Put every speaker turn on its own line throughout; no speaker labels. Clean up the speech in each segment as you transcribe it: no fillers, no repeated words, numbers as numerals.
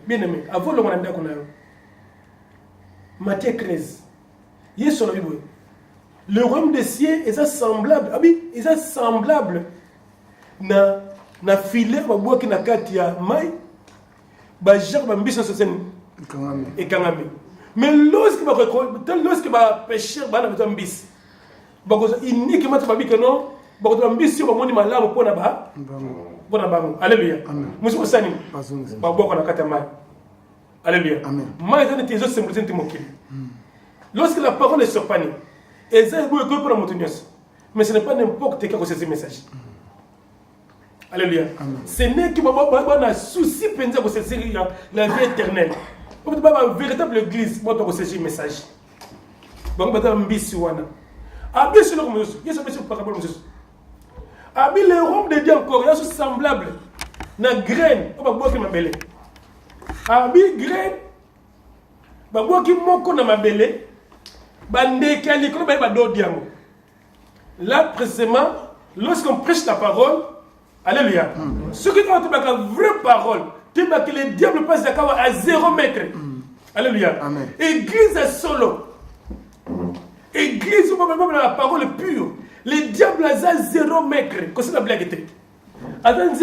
Bien aimé, avant le monde Matthieu 13. Le royaume des cieux est semblable. Est semblable na filet qui na kati ya mai ba genre ba mbiso soseni ekangami. Mais lorsque ba pécheur ba na besoin mbisi ba ko uniquement ba bika non ba ko mbisi ba moni malamu pona ba bona bango. Alléluia. Musu sani ba boko na kati ya mai. Alléluia. Mai zane tes autres symboles timokili. Lorsque la parole est surprenante, mais ce n'est pas n'importe quel que ce message. Alléluia. Ce n'est que un souci de saisir la vie éternelle. Pour une véritable église, pour saisir le message. Donc, je vais vous dire, le royaume de Dieu encore, il est semblable à une graine. Graine, là, précisément, lorsqu'on prêche la parole, alléluia, ce qui est la vraie parole, que le diable passe à 0 mètre. Alléluia. Église est solo. Église, la parole pure. Le diable a 0 mètre. Qu'est-ce que la blague était? Attends,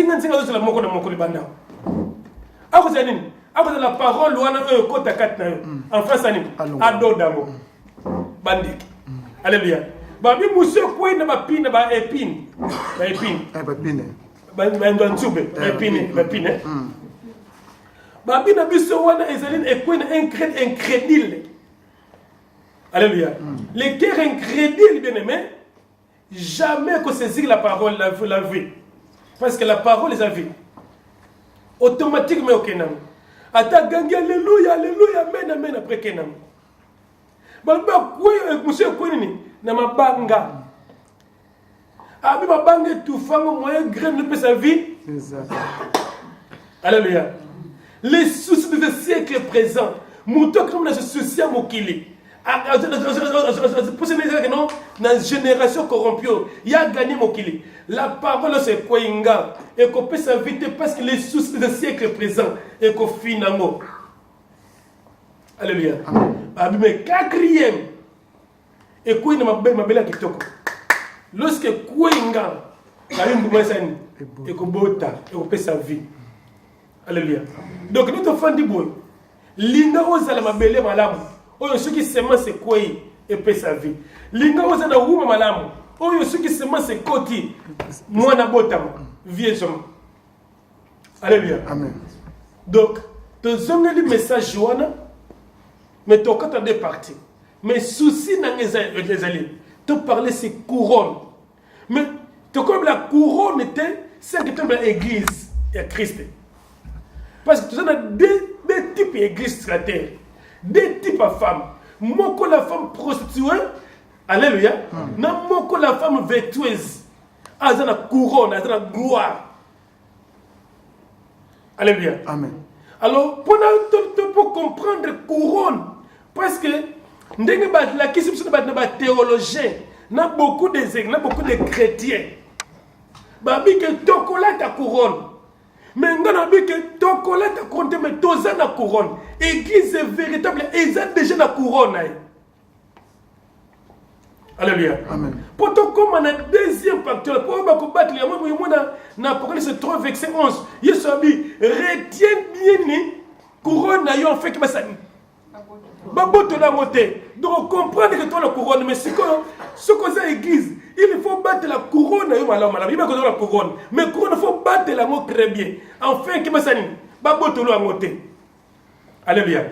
la parole, en France, Bandik. Alléluia. Babi monsieur quoi na ba pine ba épine. Ba épine. Ba pine. Ba ndontsube, ba épine, ba pine. Babi na biso wana ezaline ekwen incrédule. Alléluia. Les cœurs incrédules, bien-aimés, jamais qu'on saisit la parole, la vie. Parce que la parole est la vie. Automatiquement, au Kenam. Atta gangi, alléluia, alléluia, amen, amen, après Kenam. Balba, monsieur Kouini, na mabanga. Abi mabanga, tout femme, moyen, graine, ne peut sa vie. Alléluia. Les soucis de ce siècle présent, mouton comme dans ce souci à Mokili. Pour la génération corrompue, il y a gagné Mokili. La parole c'est quoi inga et qu'on peut s'inviter parce que les soucis de ce siècle présent et qu'on finalement. Alléluia. Mais quatrième, et quoi il m'a belle qui toque. Lorsque quoi inga, la une boumazani et qu'on bota et qu'on peut sa vie. Alléluia. Donc notre fan du boy, l'inga osa la mabele malamu. Oyo ceux qui s'aiment c'est quoi et paie sa vie. Linga oza na wuma malamu. Oyo ceux qui s'aiment c'est koti. Moi na botam vieillement. Alléluia. Amen. Donc, tu as le message Joanna, mais tu as deux parties. Mais souci dans les alliés. Tu parles c'est couronne. Mais tu comme la couronne était c'est que tu l'église et Christ. Parce que tu as deux types d'église sur la terre. Deux types de femmes. Moko la femme prostituée, alléluia. Na moko la femme vertueuse. Azana couronne, azana gloire. Alléluia. Amen. Alors, pour comprendre couronne, parce que la question de théologien, n'a beaucoup de chrétiens. Babi que tokola ta couronne. Mais on a vu que tokola ta couronne, mais toza na couronne. Église est véritable, ils ont déjà la couronne. Alléluia. Amen. Pour tout comme on a deuxième facteur, pour combattre les hommes, on a Apocalypse 3, verset 11. Yesu a dit, retiens bien ni couronne na yo en fait que ça. Baboto la moté. Donc comprendre que toi la couronne, mais ce qu'on a église, il faut battre la couronne na yo malama. Il va la couronne, mais couronne il faut battre la mot très bien. Enfin que ça ni baboto la moté. Alléluia.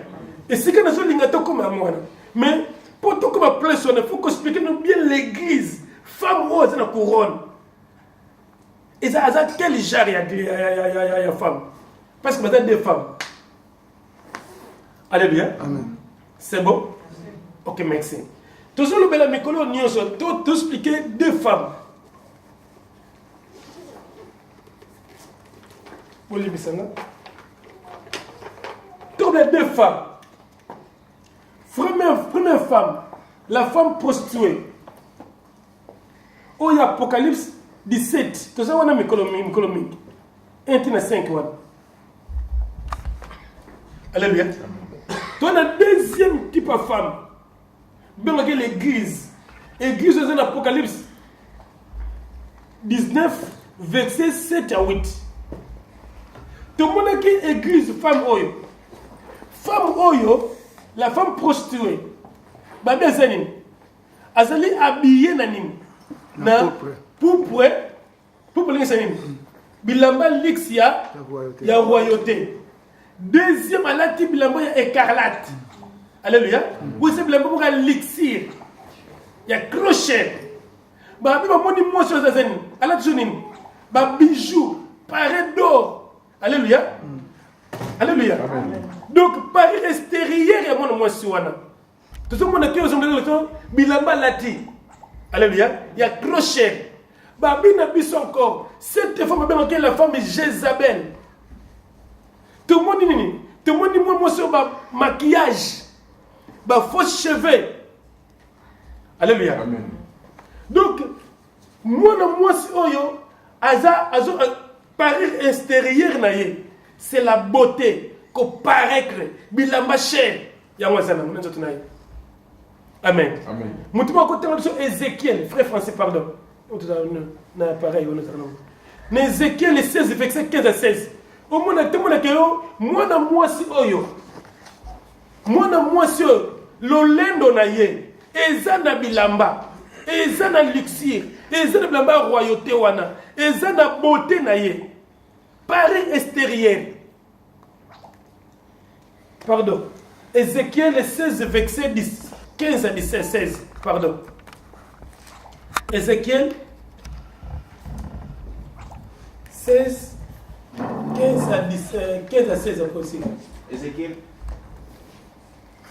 Et c'est que nous sommes lingato comme à moi. Mais pour tout comme place, il faut expliquer bien l'église. Femme rose dans la couronne. Et ça a quel genre il y a femme? Parce que vous avez des femmes. Alléluia. Amen. C'est bon? Ok, merci. Toujours le bel micro, tout expliquer deux femmes. Vous l'avez vu, toutes les deux femmes. Première femme, la femme prostituée. Il y a Apocalypse 17. Tout ça, on a mis colomique. 1 5. Alléluia. Tu as le deuxième type de femme. Bien que l'église. L'église, c'est l'Apocalypse 19, verset 7 à 8. Tout le monde a dit église, femme oyo. Femme oyo, la femme prostituée. Babé Zanin. Azali habillée nanim. Na poupoué. Poupoué Zanin. Bilamba lixia. Ya royauté. Deuxième, elle a dit bilamba écarlate. Alléluia. Ou c'est bilamba pour l'élixir. Il y a crochet. Babé va moni moi sur Zanin. Elle a dit ba bijou, paré d'or. Alléluia. Alléluia. Amen. Donc, par extérieur, il y a mon moi sur Wana. Tout ce monde qui est au sein bilamba lati. Alléluia. Il y a crochet. Babi n'a pas encore. Cette femme, la femme est Jézabel. Tout le monde dit, tout le monde dit, moi, sur maquillage. Faux cheveux. Alléluia. Amen. Donc, moi, par extérieur, c'est la beauté qu'on paraît que bilamba cher. Amen. Amen. Moutuma côté de Ézéchiel, frère français, pardon. Pareil, on a Ézéchiel 16, verset 15 à 16. Au moins, moi, si oyo. Moi, si l'olendo na ye. Ezana bilamba. Ezana luxir. Ezana bilamba royauté wana. Ezana beauté na ye. Paris extérieur. Pardon. Ézéchiel 16, verset 10. 15 à 17, 16, pardon. Ézéchiel 16, 15 à 17, 15 à 16 encore aussi.
Ézéchiel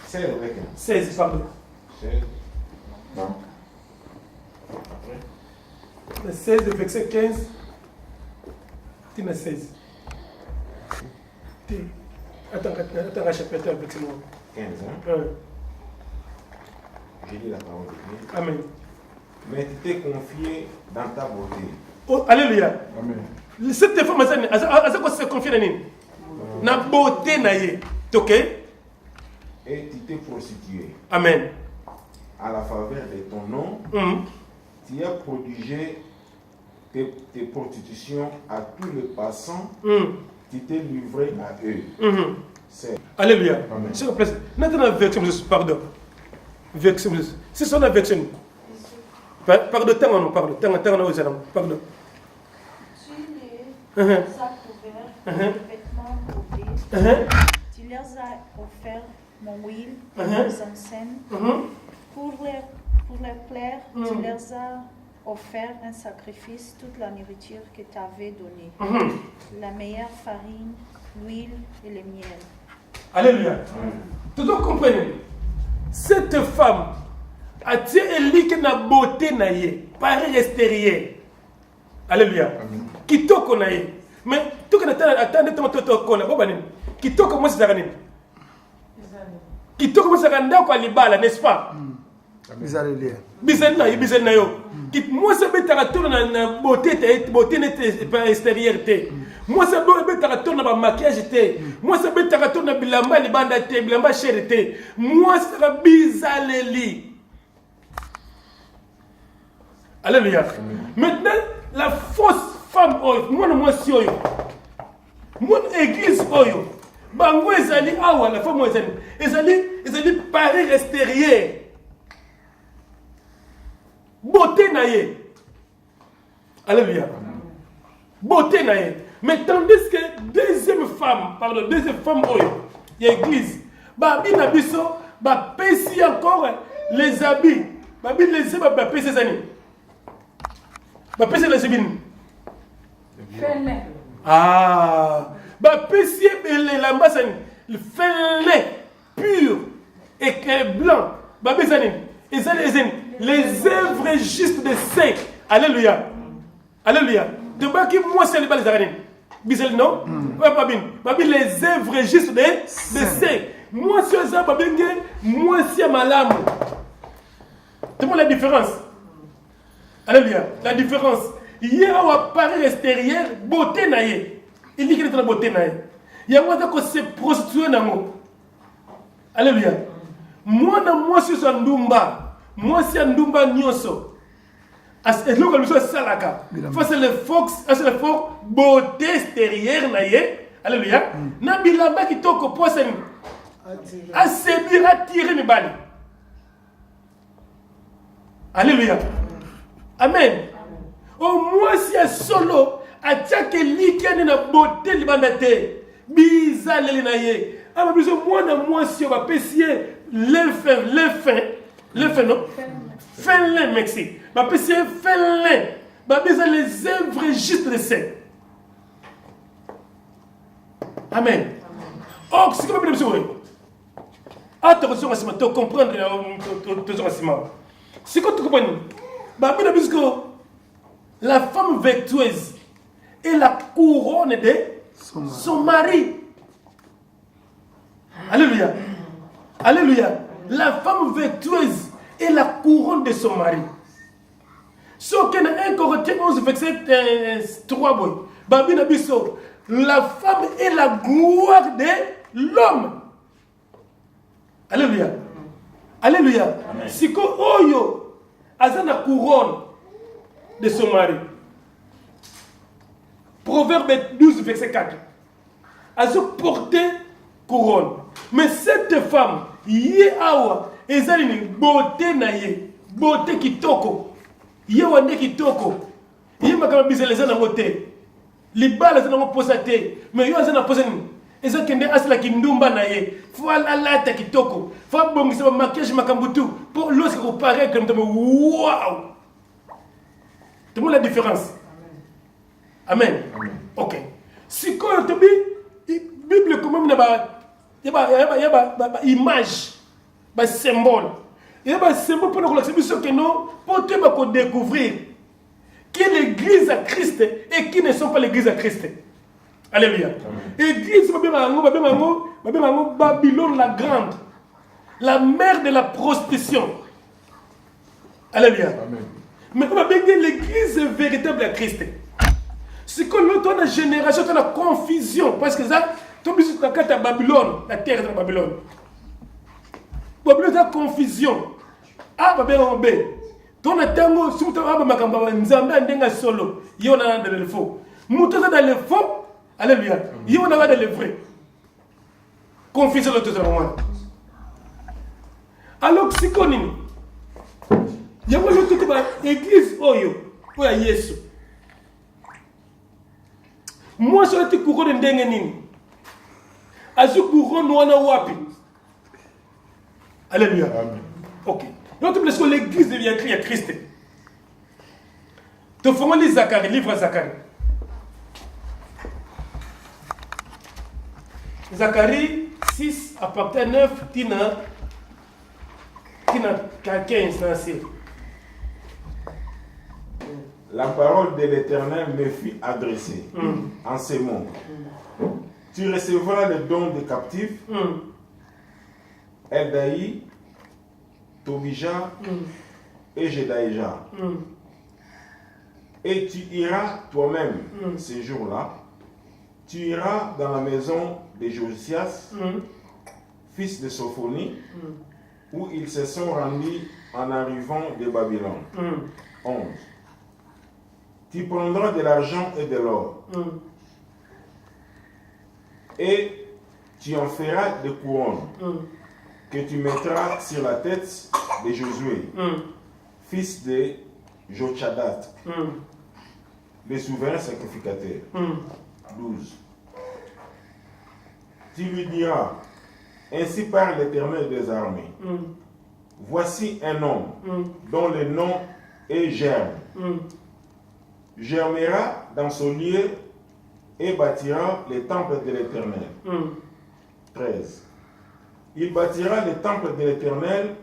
16,
16, pardon.
16. Non.
Le 16, le verset 15. Tu n'as 16. Attends, chapitre, verset
15, hein? J'ai dit la parole de Dieu.
Amen.
Mais tu t'es confié dans ta beauté.
Oh, alléluia.
Amen.
Cette femme, elle s'est confiée dans la beauté. Ok?
Et tu t'es prostitué.
Amen.
À la faveur de ton nom, tu as prodigé tes prostitutions à tous les passants. Tu t'es livré à eux.
Alléluia. S'il vous plaît. Maintenant, version, pardon. Version. C'est son version. Pardon, pardon. Pardon.
Tu les as couverts de vêtements brodés. Tu leur as offert mon huile et leurs encens. Pour leur plaire, tu leur as offert un sacrifice, toute la nourriture que tu avais donnée. La meilleure farine, l'huile et le miel.
Alléluia. Tout le monde comprend. Cette femme a tiré la beauté par extérieur. Alléluia. Qui toque mais tout le monde qui toque moi c'est qui toque moi c'est n'est-ce pas? Bizarre yo. Qui moi c'est bête tourner na beauté extérieure. Moi c'est bête tourner na maquillage. Moi c'est bête tourner na bilamba libanda bilamba chérie. Moi c'est bizarre. Alléluia. Maintenant, la fausse femme, moi, si oyo. Mon église, oyo. Bango, ezali, awa, la femme, ezali, pareil extérieur. Beauté naïe. Alléluia. Beauté naïe. Mais tandis que deuxième femme, oyo, il y a église. Babi nabiso, ba pesi encore les habits. Babi les ba pesi ces années. Ba pesi les habits. Ah, bah pesi les lambasani, le fêlé pur et blanc. Bah bezani, les œuvres justes de saints. Alléluia, alléluia. De bas qui moi c'est les balles arènes. Bisel non? Pas bien. Bah les œuvres justes de saints. Moi c'est ça, bah bien moi c'est malam. Tu vois la différence? Alléluia, la différence. Il y a un appareil extérieur, beauté naïe. Il dit qu'il est dans la beauté naïe. Il y a un qui se prostitue dans moi. Alléluia. Moi, je suis un Ndumba. Moi, c'est un Ndumba Nyoso. Et donc, je suis Salaka. C'est le fox, c'est le fox, beauté extérieure naïe. Alléluia. Nabilamba qui toko poisson. A séduire, attirer mes balles. Alléluia. Amen. Au moins si un solo a tchaké likane na beauté libandate bizarre lenaye ah mais moi si on va pesier le fin non fin le Mexique va pesier fin le va besoin les œuvres justes de saint. Amen. Oh c'est comme le monsieur attention à ce matin comprendre ton enseignement c'est quoi tu comprends bah bien bisco. La femme vertueuse est la couronne de son mari. Alléluia. Alléluia. La femme vertueuse est la couronne de son mari. Ce qu'on a 1 Corinthiens 11, verset 3. La femme est la gloire de l'homme. Alléluia. Alléluia. Si qu'on oyo a la couronne de son mari. Proverbe 12, verset 4. Elle se portait couronne. Mais cette femme, yé awa, ezali beauté naye, beauté kitoko. Yé wande kitoko. Yé makama bizele zana ngote. Libala zana ngoposate. Mais yo zana poseni. eza kende asala kindumba na ye faut alata kitoko faut bongisa maquillage makambutu pour lorsque vous paraît comme waouh. Tout le monde a la différence. Amen. Ok. Si quand on te dit Bible quand même il y a image, un symbole. Il y a un symbole pour nous que nous pour découvrir qui est l'église à Christ et qui ne sont pas l'église à Christ. Alléluia. L'église Babylone la grande, la mère de la prostitution. Alléluia. Mais on va bien l'église véritable à Christ. C'est que nous, dans la génération, dans la confusion. Parce que ça, tu as Babylone, la terre de Babylone. Babylone, c'est la confusion. Ah, Babylone, B. Ton atango, si tu as Makamba, Nzamba, Ndenga solo, il y en a dans le faux. Moutosa dans le faux, alléluia. Il y en a dans le vrai. Confusion le tout le monde. Alors, si qu'on est. Il y a l'église Oyo, pour Yesu. Moi, je suis couronne de Ndengenini. Azu couronne wana wapi. Alléluia. Ok. Donc, parce que l'église devient écrite à Christ. Tu fais les Zacharie, livre Zacharie. Zacharie 6, à partir de 9, Tina 15, c'est
La parole de l'Éternel me fut adressée en ces mots. Tu recevras le don des captifs, Eldaï, Tobija et Jedaïja. Et tu iras toi-même ces jours-là. Tu iras dans la maison de Josias, fils de Sophonie, où ils se sont rendus en arrivant de Babylone. 11. Tu prendras de l'argent et de l'or. Et tu en feras des couronnes que tu mettras sur la tête de Josué, fils de Jochadat, le souverain sacrificateur. 12. Tu lui diras, ainsi parle l'Éternel des armées. Voici un homme dont le nom est Germe. Germera dans son lieu et bâtira le temple de l'Éternel. 13. Il bâtira le temple de l'Éternel,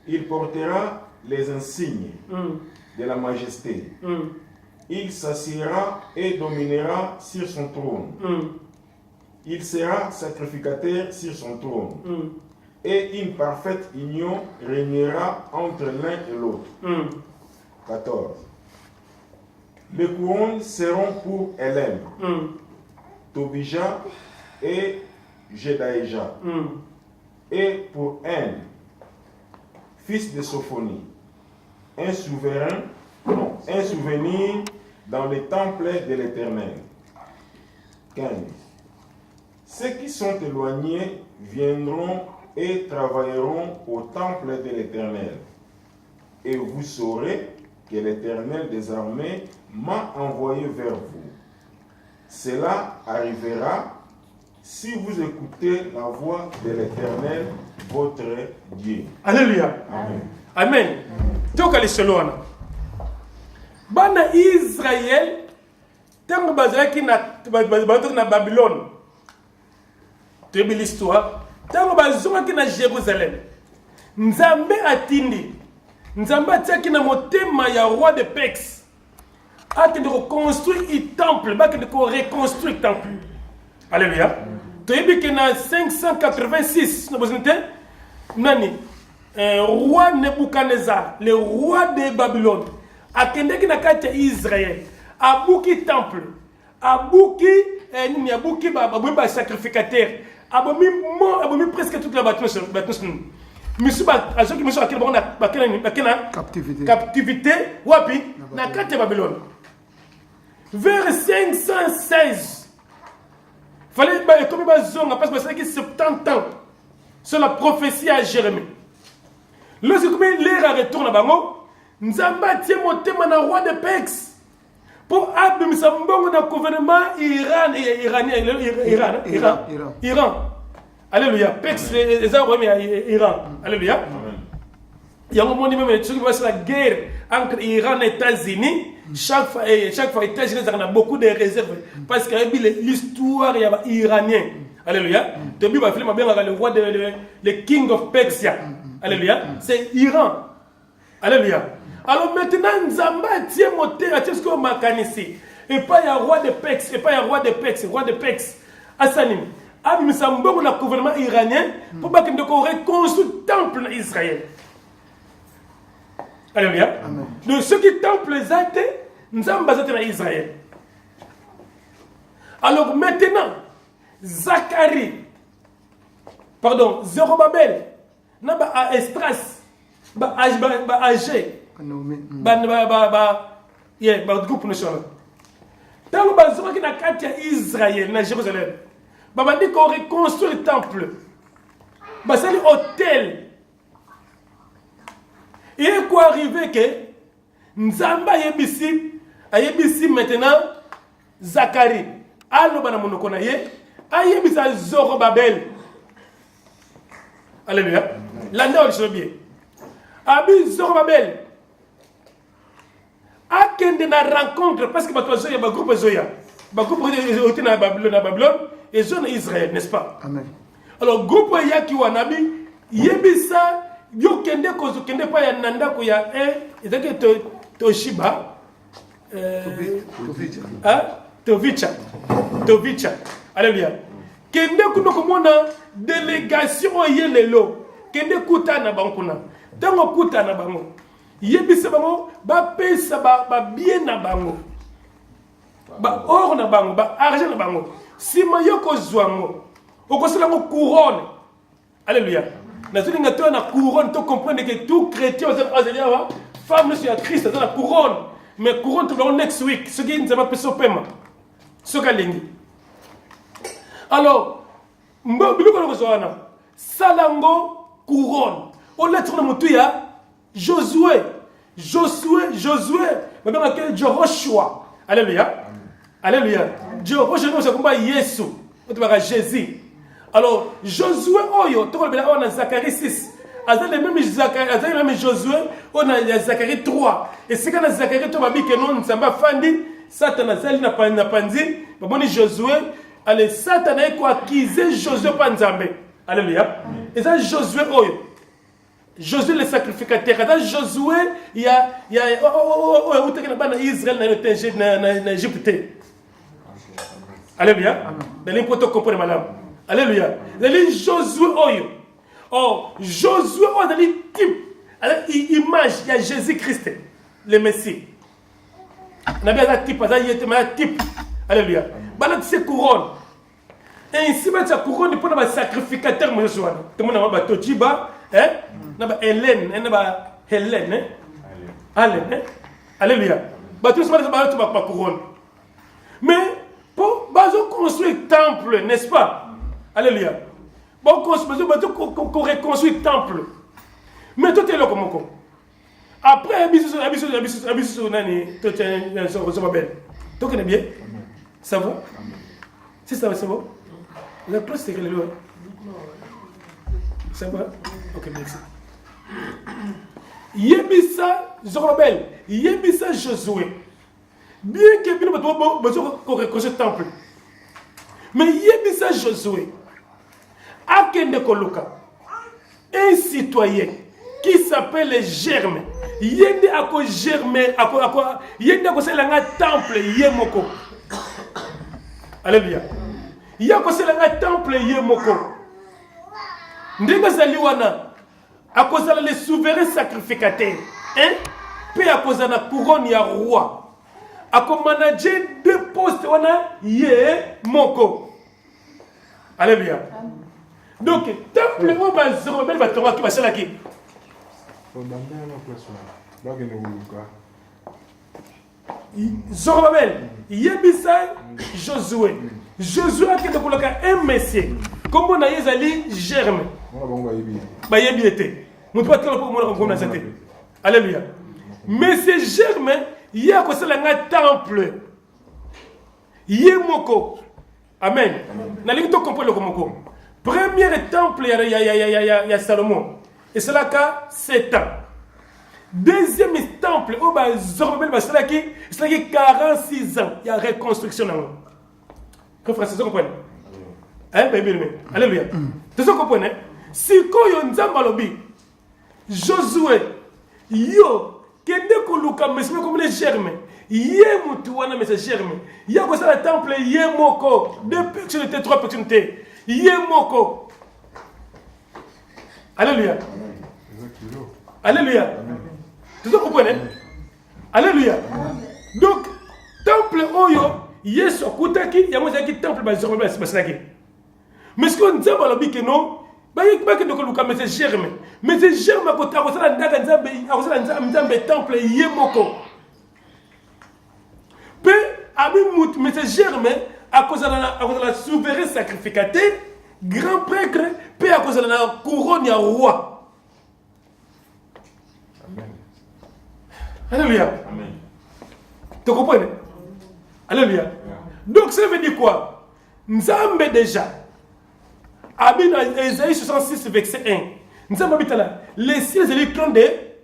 il portera les insignes de la majesté. Il s'assiera et dominera sur son trône. Il sera sacrificateur sur son trône. Et une parfaite union régnera entre l'un et l'autre. 14. Les couronnes seront pour Hélène, Tobija et Jedaïja, et pour Un, fils de Sophonie, un souvenir dans le temple de l'Éternel. 15. Ceux qui sont éloignés viendront et travailleront au temple de l'Éternel, et vous saurez que l'Éternel des armées m'a envoyé vers vous. Cela arrivera si vous écoutez la voix de l'Éternel, votre Dieu.
Alléluia.
Amen.
Amen. Toka lisoloana. Bana Israël, tant bazaki na Babylone. Tu as l'histoire. Tant bazaki na Jérusalem. Nzambe atindi. Nzambe atiaki na motema ya roi de Pex. Ati de reconstruire le temple, baki de reconstruire le temple. Alléluia. Tu as vu que dans 586, nani, roi Nebuchadnezzar, le roi de Babylone, a kendeki na kati Israël, a bouki temple, a bouki ba sacrificateur, a bomi presque toute la bâtisse. Monsieur captivité, wapi, na kati Babylone. Vers 516, fallait comme parce que c'est 70 ans sur la prophétie à Jérémie. Lorsque l'air retourne à Bango, Nzamba tient mon thème na roi de Pex. Pour abimisa mbongo na gouvernement Iran. Alléluia. Pex les Iran. Alléluia. Il y a un moment même sur la guerre entre Iran et États-Unis. Chaque fois États-Unis ont beaucoup de réserves parce qu'il y a l'histoire iranienne. Alléluia. Tu as film bien le roi le King of Persia. Alléluia. C'est Iran. Alléluia. Alors maintenant, Nzamba tient moté à ce qu'on m'a canissé. Et pas il y a roi de Pex, et pas il y a roi de Pex. Assanim. Ah, mais ça me le gouvernement iranien pour pas qu'il reconstruise le temple d'Israël. Alléluia. Donc ceux qui temple les athées, Nzamba zate dans Israël. Alors maintenant, Zorobabel, Naba Estras, Agé. Groupe national. Dans le bazar qui n'a qu'à Israël, na Jérusalem, bah dit qu'on reconstruit le temple, bah c'est l'hôtel. Il est quoi arrivé que Nzamba yebisi maintenant Zacharie, allo bana monokona ye, ayebisa Zorobabel. Alléluia. L'année on le bien. Abi Zorobabel. Akende na rencontre parce que il y a un groupe Zoya. Un groupe de na Babylone et zone Israël, n'est-ce pas?
Amen.
Alors groupe ya ki wanabi yebisa yo kende ko kende pa ya nanda ko ya ezaki Toshiba Tovicha. Alléluia. Kende kuno komona délégation yelelo. Kende kutana bankuna. Tango kutana bango. Yebisa bango ba pesa ba bien na bango. Ba or na bango, ba argent na bango. Si mayoko zwango. Okosela ngo couronne. Alléluia. Na zuli ngato na couronne, to comprendre que tout chrétien aux femme sur Christ dans la couronne. Mais couronne tout next week, ce qui nous a pas paiement. Ce kalingi. Alors, mbiluko ko zwana. Salango couronne. On l'a tourné mutuya Josué, maintenant quel Jehoshua. Alléluia. Alléluia. Jehoshua c'est comme Yesu, on te Jésus. Alors Josué oyo, tu vois on a Zacharie 6. Azal le même Josué, on a Zacharie 3. Et c'est quand on a Zacharie 3 babi que non Nzamba fandi, Satan azali na pandi, baboni Josué, allez Satan a quoi acquisé Josué pa Nzambe. Alléluia. Et ça Josué oyo. Josué le sacrificateur. Quand Josué, il y a Israël en Égypte. Alléluia. Dans les potes comprendre madame. Alléluia. Dans les Josué oyo. Oh, Josué oyo dans les type. Image, il y a Jésus-Christ, le Messie. On a bien un type, type. Alléluia. Balak c'est couronne. Et ici, cette couronne pour le sacrificateur, moi je suis. Tout le monde a Tochiba. Hélène, alléluia. Tout ce monde a couronne. Mais pour construire le temple, n'est-ce pas? Alléluia. Bon, qu'on reconstruit le temple. Mais tout est là comme ça. Après, tu connais bien? Ça va? Si ça va, c'est bon? La place, c'est quelle est là? Ça va? Ok, merci. Yebisa Zorobabel, Yebisa Josué. Bien que nous avons reconstruit le temple. Mais Yebisa Josué, Akende Koluka, un citoyen qui s'appelle Germe. Yende ako Germe, Yende ako selanga temple Yemoko. Alléluia. Yako selanga temple Yemoko. Ndenge zaliwana à cause de les souverains sacrificateurs, hein? Puis à cause de la couronne ya roi. À cause manager deux postes wana ye moko. Alléluia. Donc temple où ba Zorobabel va tomber qui va sala qui. Zorobabel, yebisa Josué. Josué a été coloqué un messie. Comme on a yezali germe. Ba yebi était. Alléluia. Mais c'est germe il y a un temple. Yemoko. Amen. N'allez pas comprendre le komoko. Premier temple, il y a Salomon. Et c'est là qu'à 7 ans. Deuxième temple, c'est là qui 46 ans. Il y a reconstruction. Frère Francis, vous comprenez? Hein, alléluia. Tu comprenez? Si vous avez Josué, yo, kende koluka mesme comme les germes. Yé mutuana mais c'est germe. Y'a quoi ça le temple yé moko. Deux personnalités, trois personnalités. Yé moko. Alléluia. Alléluia. Tu comprenez? Alléluia. Donc, temple oyo, yé sokutaki, y'a moi qui temple bazoro basilaki. Mais ce qu'on dit à l'objet que non, bah il pas que de koluka mais c'est germe. Mais c'est germe à côté à ça ndaga nzambe, à nzambe temple yé moko. Peu ami mout mais c'est germe à cause de la souverain sacrificateur, grand prêtre, peu à cause de la couronne ya roi.
Amen.
Alléluia.
Amen.
Tu comprends? Alléluia. Donc ça veut dire quoi? Nzambe déjà. Abina Isaïe 66 verset 1. Nzambe habite là. Les cieux et les trônes de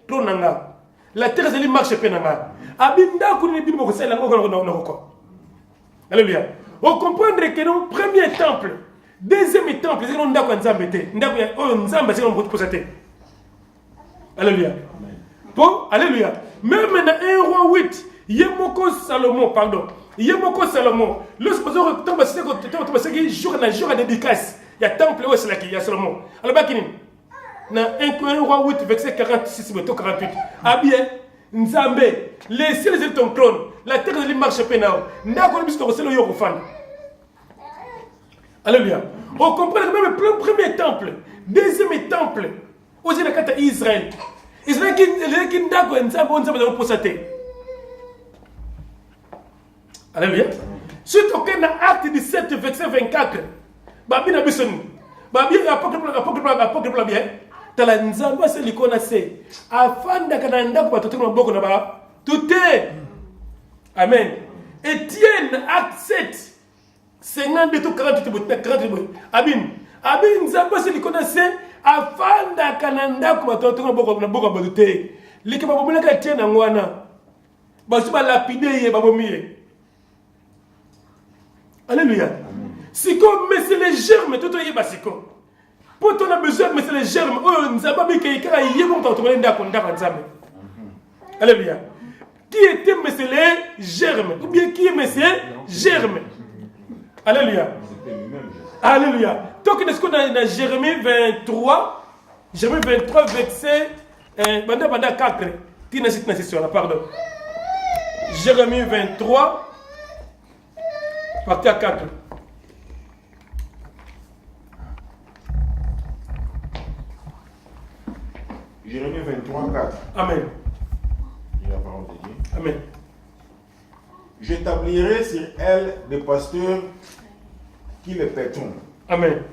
Tronanga. La terre et les marches penanga. Abinda kuni bin mo sala ngoko. Alléluia. On comprendre que non premier temple, deuxième temple, c'est non ndako Nzambe te. Ndako ya Nzambe c'est non pour posater. Alléluia. Amen. Bon, alléluia. Même dans 1 roi 8, Yemoko Salomon, pardon. Yemoko Salomon. Lorsque vous avez tombe c'est jour de dédicace. Il y a temple où c'est là qu'il y a Salomon. Alors bakini. Dans 1 roi 8 verset 46 ou 48. Ah bien, Nzambe, les cieux sont ton trône, la terre est marche pénal. Ndako biso ko selo yo ko fanda. Alléluia. On comprend que même le premier temple, deuxième temple, aux États Israël. Israël qui ndako Nzambe dans posaté. Alléluia. Surtout que dans Acte 17 verset 24, babina bisoni. Babina apôtre bien. Tala Nzambe c'est l'icône c'est afanda kana ndako batoto maboko na ba tout est. Amen. Étienne acte 7 52 tout 48 Amen. Amen Nzambe c'est l'icône c'est afanda kana ndako batoto maboko na boko badoute. Liki babomela ka Étienne ngwana. Basu ba lapider ye babomiye. Alléluia. Si comme mais c'est les germes tout est basiko. Pour ton a besoin mais c'est les germes. Oh Nzambe qui est yé bon ton ndako Nzambe. Alléluia. Qui était mais c'est les germes ou bien qui est mais c'est germes. Alléluia. Alléluia. Donc est-ce qu'on a dans Jérémie 23 verset banda 4 tina sur la pardon. Jérémie 23 partie à 4.
Jérémie 23, 4.
Amen.
Et la parole de Dieu.
Amen.
J'établirai sur elle des pasteurs qui les paîtront.
Amen.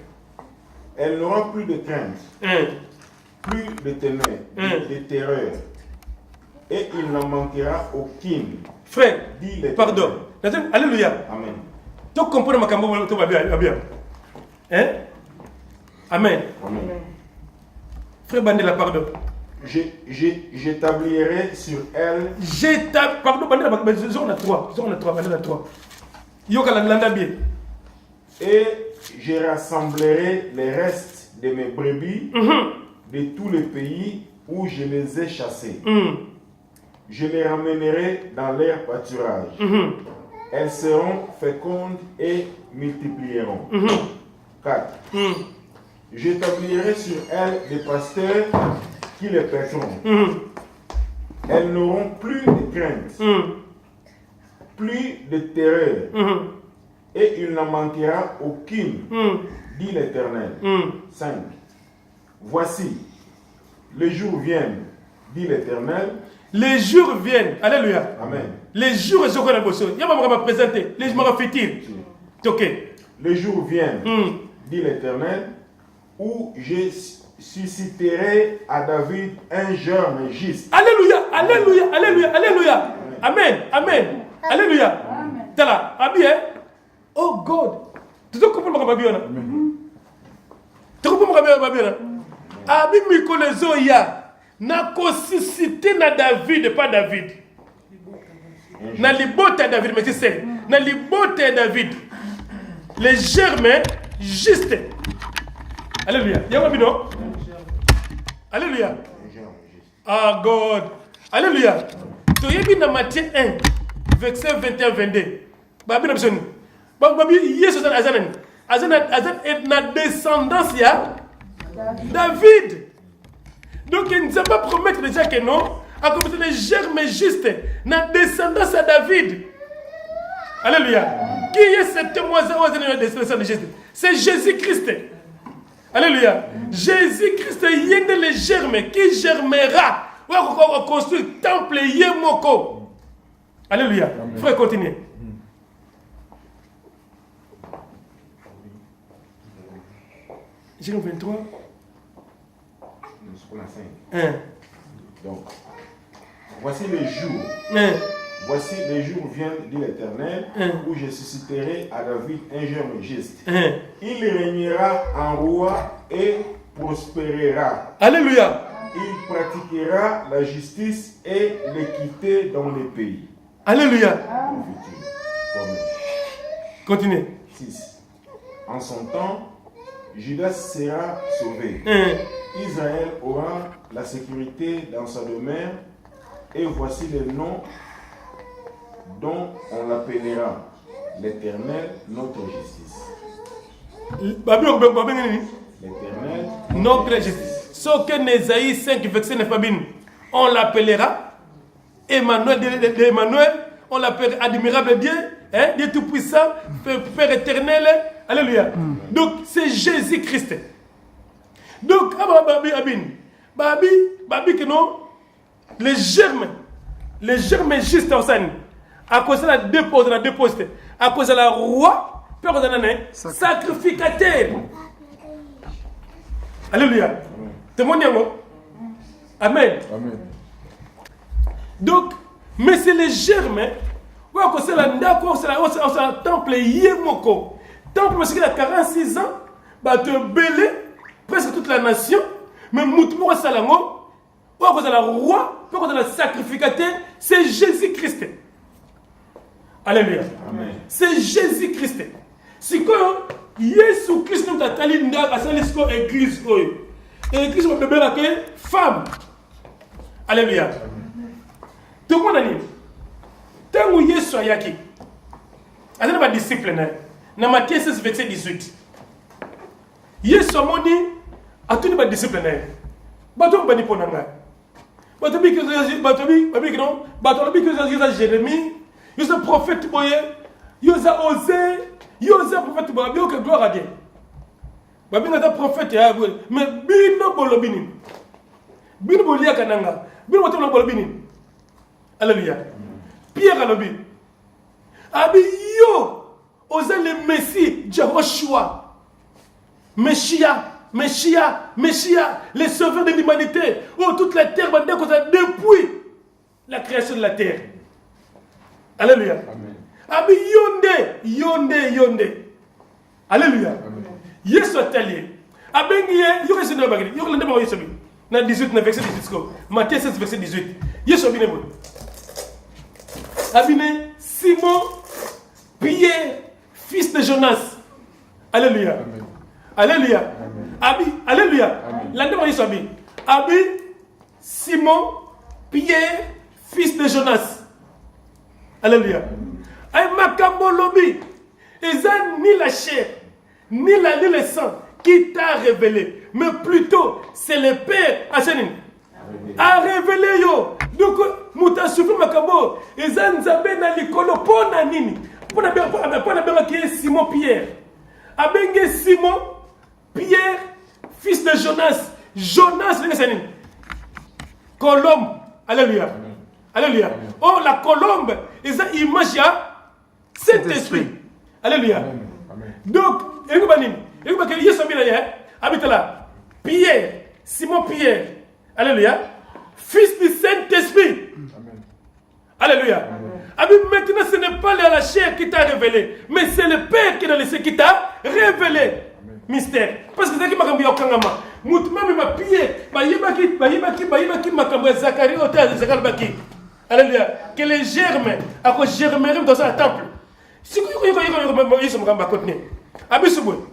Elle n'aura plus de crainte, plus de ténèbres, de terreur. Et il n'en manquera aucune.
Frère,
dit les
pardon. Alléluia.
Amen.
Tu comprends ma cambo, tu vas bien. Hein? Amen.
Amen.
Frère Bandela, pardon.
J'établirai sur elle.
Pardon, Bandela, zone à 3. Yoka landa bien.
Et je rassemblerai les restes de mes brebis de tous les pays où je les ai chassés. Je les ramènerai dans leur pâturage. Elles seront fécondes et multiplieront. 4. J'établirai sur elles des pasteurs qui les paîtront. Elles n'auront plus de crainte, plus de terreur, et il n'en manquera aucune, dit l'Éternel. 5. Voici, les jours viennent, dit l'Éternel.
Les jours viennent. Alléluia.
Amen.
Les jours sont là. Il y a pas présenter. Les jours fétiles. Ok.
Les jours viennent, dit l'Éternel, où je susciterai à David un germe juste.
Alléluia. Alléluia. Alléluia. Alléluia. Amen. Amen. Alléluia. Tala. Abi, hein? Oh God. Tu te comprends ma babiona? Tu comprends ma babiona? Abi Mikolezo ya. Na suscité na David, pas David. Na libote David, mais c'est na libote David. Les germains juste. Alléluia. Yamabino. Alléluia. Ah God. Alléluia. Tu y dans Matthieu 1, verset 21-22. Babi n'a besoin. Babi, Yesus Azan est na descendance ya David. Donc il ne sait pas promettre déjà que non. À cause des germes justes, na descendance à David. Alléluia. Qui est cet descendance de Jésus? C'est Jésus-Christ. Alléluia. Jésus-Christ est le germe qui germera. On va construire le temple Yemoko. Alléluia. Frère, continuez. Jérôme 23.
Donc, voici les jours. Voici les jours viennent, dit l'Éternel, où je susciterai à David un germe juste. Il régnera en roi et prospérera.
Alléluia.
Il pratiquera la justice et l'équité dans les pays.
Alléluia.
Continuez. 6. En son temps, Judas sera sauvé. Israël aura la sécurité dans sa demeure. Et voici les noms dont on l'appellera l'Éternel, notre justice.
L'Éternel, notre justice. Ce que Nésaïe 5, verset 9, on l'appellera Emmanuel, on l'appellera admirable Dieu, hein, Dieu tout-puissant, Père éternel. Alléluia. Donc c'est Jésus-Christ. Donc, Babi, que non, les germes juste au sein, à cause de la dépose, à cause de la roi, à cause de la sacrificateur. Alléluia. Témoignez-moi. Amen.
Amen.
Donc, mais c'est les germes, c'est la temple Yemoko. Temple, parce qu'il a 46 ans, bah, te belé presque toute la nation, mais Moutmoura Salango, à cause de la roi, à cause de la sacrificateur, c'est Jésus-Christ. Alléluia.
Amen.
C'est Jésus-Christ. Si quoi, Jésus-Christ nous a tali nda à l'église, l'église va bébé la femme. Alléluia. Tout le monde a dit, tant que Jésus a yaki, il n'y a disciple. Dans Matthieu 16, verset 18. Jésus a dit, à tous les disciples. Bateau bani ponanga. Bateau bi que Jérémie, il a prophète boye, il a osé, il a prophète boye, il a gloire à Dieu. Babi na prophète ya mais bino bolobini. Bino bolia kananga. Bino boto bolobini. Alléluia. Pierre alobi. Abi yo osé le Messie Jehoshua. Messia, le sauveur de l'humanité. Oh, toute la terre va depuis la création de la terre. Alléluia. Amen. Abi yonde. Alléluia. Yesu atelier. Abengiye, yo resino bagri. Yo lende ba yesu bi. Na 18 na verset 18. Matthieu 16 verset 18. Yesu bi ne bo. Abine Simon Pierre, fils de Jonas. Alléluia. Amen. Alléluia. Abi, alléluia. Lende ba yesu bi. Abi Simon Pierre, fils de Jonas. Alléluia. Ay makambo lobi. Eza ni la chair, ni le sang qui t'a révélé, mais plutôt c'est le Père a révélé yo. Donc muta souffle makambo. Eza nzambe na likolo pona nini? Pona benga ki Simon Pierre. Abenge Simon Pierre, fils de Jonas. Jonas le nini? Colombe. Alléluia. Alléluia. Oh, la colombe, ils ont image à cet esprit. Alléluia. Amen. Donc, Pierre, Simon Pierre, alléluia, fils du Saint-Esprit. Amen. Alléluia. Alléluia. Maintenant, ce n'est pas la chair qui t'a révélé, mais c'est le Père qui est dans le ciel qui t'a révélé. Mystère. Parce que c'est ce qui m'a dit au Kangama. Moutma m'a pillé. Bayibaki makambo Zacharie au théâtre de Zakalbaki. Alléluia. Que les germes, à quoi germeront dans un temple. Si vous voyez, ils sont en contenir. Abisubou.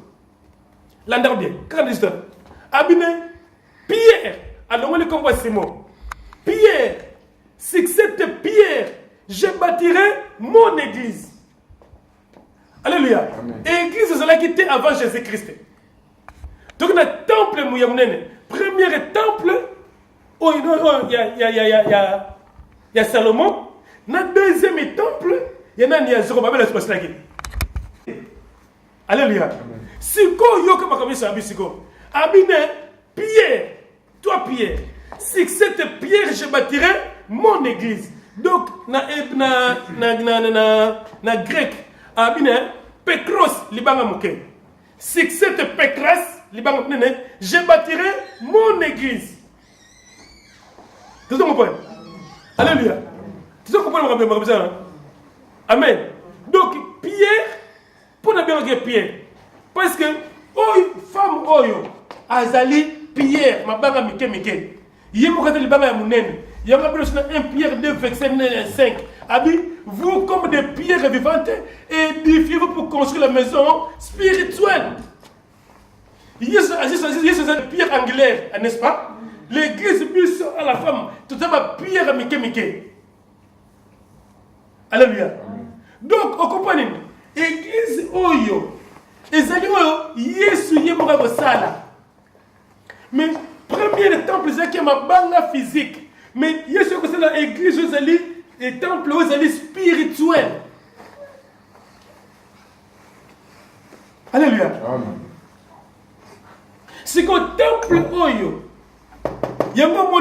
L'andarbien. Quand l'histoire. Abine. Pierre. Alors on les combat ces mots. Pierre. C'est cette pierre. Je bâtirai mon église. Alléluia. Église, c'est celle qui était avant Jésus-Christ. Donc, le temple, premier temple, il y a Salomon. Dans le deuxième temple, il y a Zorobabel et Spasnaki. Alléluia. Siko, Yoko Makamisa Abisiko. Abine, Pierre, toi Pierre, c'est cette pierre je bâtirai mon église. Donc, na grec, Abine, Petros, Libanga Mouké. C'est cette Petras, je bâtirai mon église. Tu sais comprendre? Alléluia. Tu sais comprendre ça? Amen. Donc, Pierre, pour ne pas dire Pierre, parce que, femme, Azali, Pierre, ma banga Mike. Il y a un banga Mounen. Il y a un Pierre 2, verset 5. Abi, vous, comme des pierres vivantes, édifiez-vous pour construire la maison spirituelle. Il y a une pierre anglaise, n'est-ce pas? L'église mise à la femme, tout ça va pierre Mike. Alléluia. Donc, on comprend. L'église Oyo, Ezali Oyo, Yesu Yemora Sala. Mais, premier temple, c'est qui est ma banga physique. Mais Yesu c'est l'église Ezali, et temple Ezali spirituel. Alléluia. Amen. C'est qu'au temple Oyo, il y a un moment,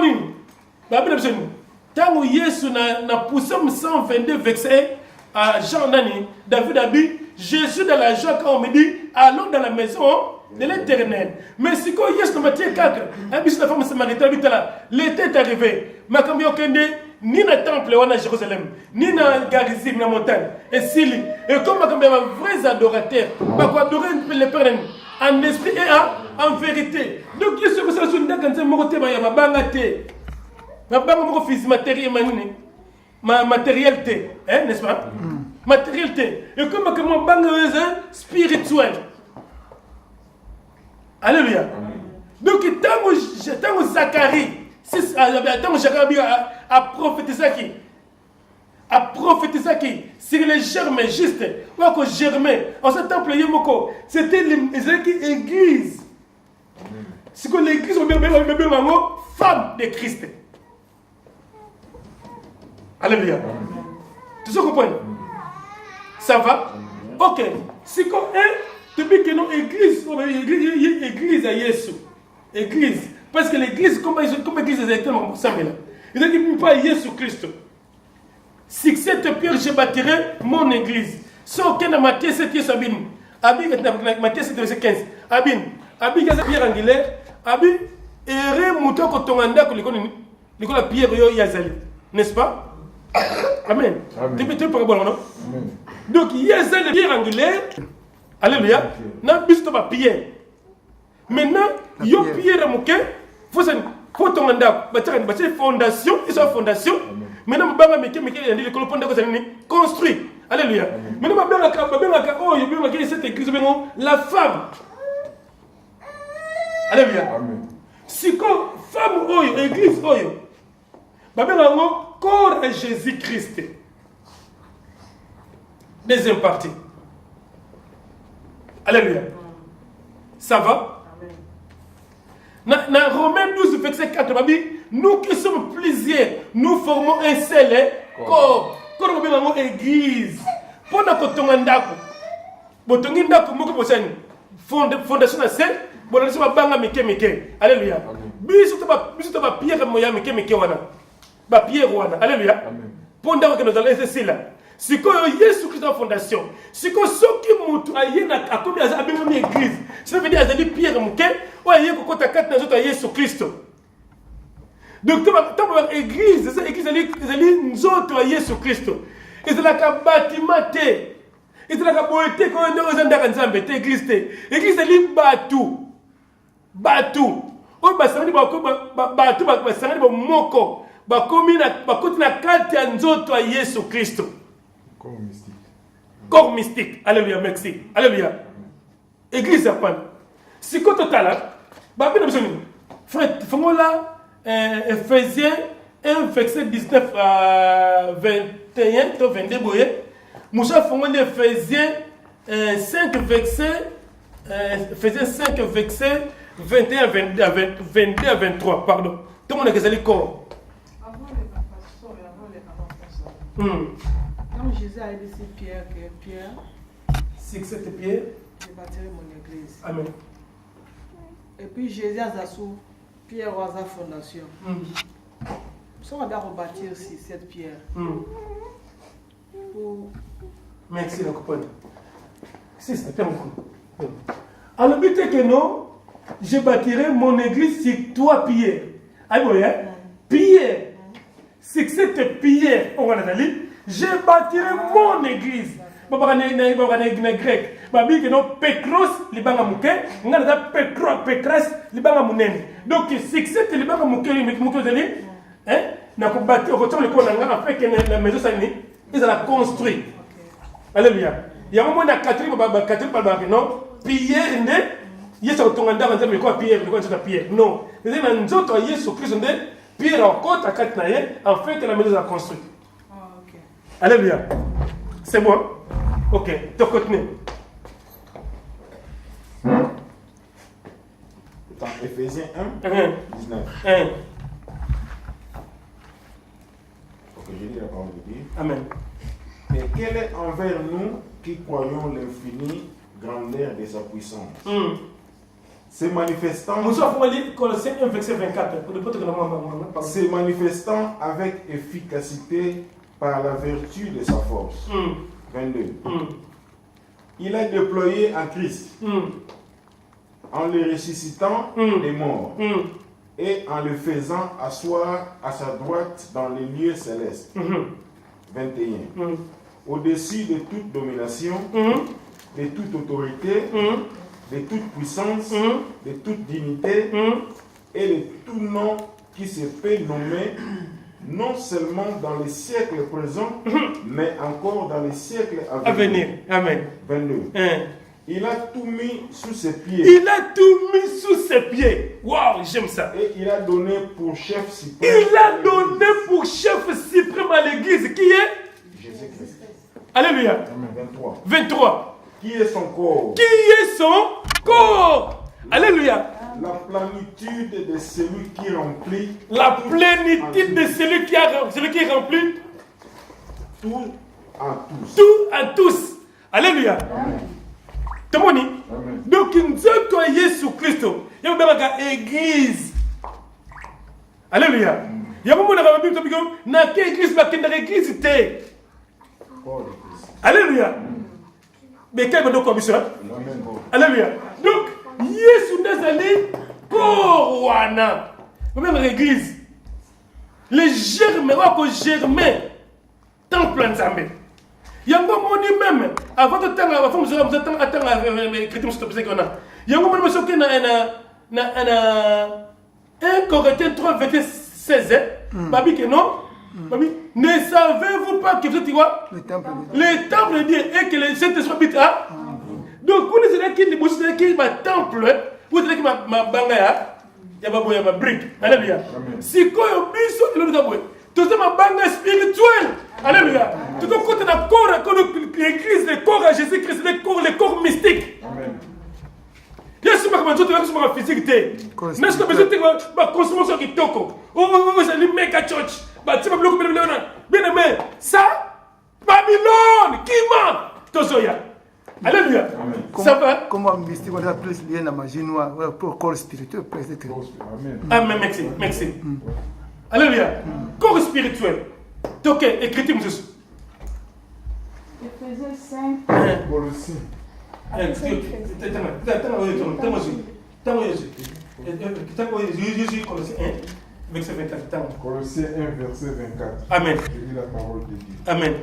tant que Yesu n'a poussé 122 versets à Jean Nani, David a dit, Jésus dans la joie quand on me dit, allons dans la maison de l'Éternel. Mais si quand Yesu dans Matthieu 4, la femme samaritaine, l'été est arrivé, mais comme il y a ni dans le temple à Jérusalem, ni dans la Garizim, la montagne, et Sili, et comme il y a un vrai adorateur, il va adorer le Père en esprit et en vérité. Donc, il y a ce que ça se dit quand c'est mon thème, il y a ma bangate, ma bangate physique, matérialité, n'est-ce pas? Matérialité. Et comme mon bangate spirituel. Alléluia. Donc, tant que Zacharie, tant que Zacharie a prophétisé qui? A prophétisé qui? Sur les germes justes, ou à cause germer, en ce temple, c'était l'église. C'est que l'église, on est femme de Christ. Alléluia. Tu sais comprendre? Ça va? Ok. C'est comme tu dis que non, église à Jésus. Église. Parce que l'église, comme l'église est exactement ça, il ne dit pas Jésus Christ. Si cette pierre, je bâtirai mon église. Sauf que dans Matthieu 7, Sabine. Matthieu 7, verset 15. Abin, pierre angulaire. Abin, et mouton que ton anda, que la pierre yazali. N'est-ce pas? Amen. Tu peux te parler, non? Donc, yazali, pierre angulaire. Alléluia. N'a pas pierre. Maintenant, il y a pierre mouké. Faut ton anda, bâtir fondation, ils sont fondation. Maintenant, construit. Alléluia. Maintenant, cette église, la femme. Alléluia. Si comme femme, église, corps à Jésus-Christ. Deuxième partie. Alléluia. Ça va? Dans Romains 12, verset 4, nous qui sommes plusieurs, nous formons un seul corps. Comme nous avons église. Pendant que nous avons fondation de sel, nous avons alléluia. Alléluia. Pendant que nous allons essayer là. Si nous avons Jésus-Christ en fondation, si nous avons une église, ça veut dire que Pierre Mouké, ou Jésus-Christ. Donc, l'église, c'est l'église, nous autres, Jésus Christ. Et c'est là qu'un bâtiment, et c'est là qu'un beauté, qu'on a l'église, l'église, c'est lui batou. Batou. Oh, bah, ça veut dire, batou, ça veut dire, moko. Bah, comme il a carte à nous autres, Jésus Christ.
Corps mystique.
Corps mystique. Alléluia, merci. Alléluia. Église, c'est quoi? Si quand tu as là, bah, bien, frère, fais-moi là. Ephésiens 1, verset 19 à 21, 22, Moussa Fongo Ephésiens 5, verset 21 à 23, pardon. Tout le monde a qu'à corps.
Avant les pasteurs et avant les apôtres, quand Jésus a dit c'est Pierre,
cette pierre,
je bâtirai mon église.
Amen.
Et puis Jésus a zassou. Pierre a sa fondation. Si on va rebâtir aussi cette pierre.
Merci, la copaine. C'est ça, beaucoup. Alors, le but est que non, je bâtirai mon église sur 3 pierres. Ah oui, hein? Pierre. C'est que cette pierre, on va la dire, je bâtirai mon église. Je vais grec. Babi que non Petros libanga muke ngana Petras libanga munene. Donc succès libanga muke zali hein na ko bâtir ko le ko nga afin que la maison ça ni ils la construit. Alléluia. Il y a un moment na catholique non pierre ne yeso tonganda kanza me ko pierre ko ça pierre. Non. Les na nzoto Yesu Christ ne pierre encore ta kat na ye afin que la maison soit construite.
OK.
Alléluia. C'est bon. OK, tu continues.
Dans Ephésiens 1, 19. Ok, je lis la parole de Dieu.
Amen.
Mais quelle est envers nous qui croyons l'infinie grandeur de sa puissance? Se manifestant avec efficacité par la vertu de sa force. 22. Il a déployé en Christ en le ressuscitant des morts et en le faisant asseoir à sa droite dans les lieux célestes. 21. Au-dessus de toute domination, de toute autorité, de toute puissance, de toute dignité et de tout nom qui se peut nommer, non seulement dans les siècles présents, mais encore dans les siècles à venir.
Amen.
22. Il a tout mis sous ses pieds.
Il a tout mis sous ses pieds. Waouh, j'aime ça.
Et il a donné pour chef suprême.
Il a donné pour chef suprême à l'église. Qui est
Jésus-Christ.
Alléluia.
23.
23.
Qui est son corps?
Qui est son corps? Alléluia.
La plénitude de celui qui remplit.
La plénitude de celui qui remplit
tout en tous.
Tout à tous. Alléluia. Amen. Donc, nous sommes Jésus Christ. Il y a une église. Alléluia. Il y a une église qui est l'église. Alléluia. Mais quel est le commission? Alléluia. Donc, Jésus Nazareth, Corwana. Même l'église. Les germains, temple ensemble. Il y a un moment même, avant de temps, avant de il y a un moment où 1 Corinthiens 3, verset 16, Babi que non, ne savez-vous pas que vous êtes quoi? Le temple de Dieu et que le Saint-Esprit habite à. Donc, vous êtes qui le temple, vous êtes qui ma banga, il y a ma brique. Alléluia. Si quoi, il y a tout ça, ma banga spirituelle. Alléluia. Tout le côté de corps, l'église, le corps à Jésus-Christ, le corps mystique. Amen. Il y a ce que je physique. N'est-ce que je vais consommation qui toko. Oh, c'est le méga church. Tu vas bloquer bien aimé. Ça, Babylone, qui ment? Tozoya. Alléluia. Ça va?
Comment mystique, on a plus lié à ma génois pour corps spirituel.
Amen, merci. Merci. Alléluia. Corps spirituel. Ok, écriture, monsieur.
Ephésiens 5.
Colossiens.
Verset 24.
Colossiens 1, verset 24.
Amen.
Je lis la parole de Dieu.
Amen.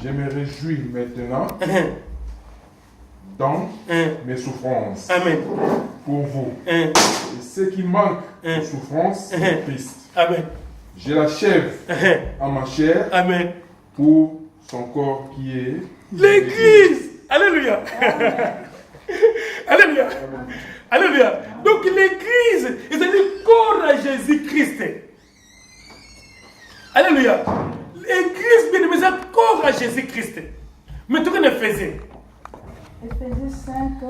Je me réjouis maintenant dans mes souffrances
Amen.
pour vous. Et ce qui manque de souffrance, c'est Christ.
Amen.
Je l'achève en ma chair
Amen.
pour son corps qui est
l'Église. Alléluia. Alléluia. Alléluia. Donc l'Église, c'est le corps à Jésus-Christ. Alléluia. L'Église, bien aimé, c'est le corps à Jésus-Christ. Mais tout qu'on faisait.
Éphésiens 5,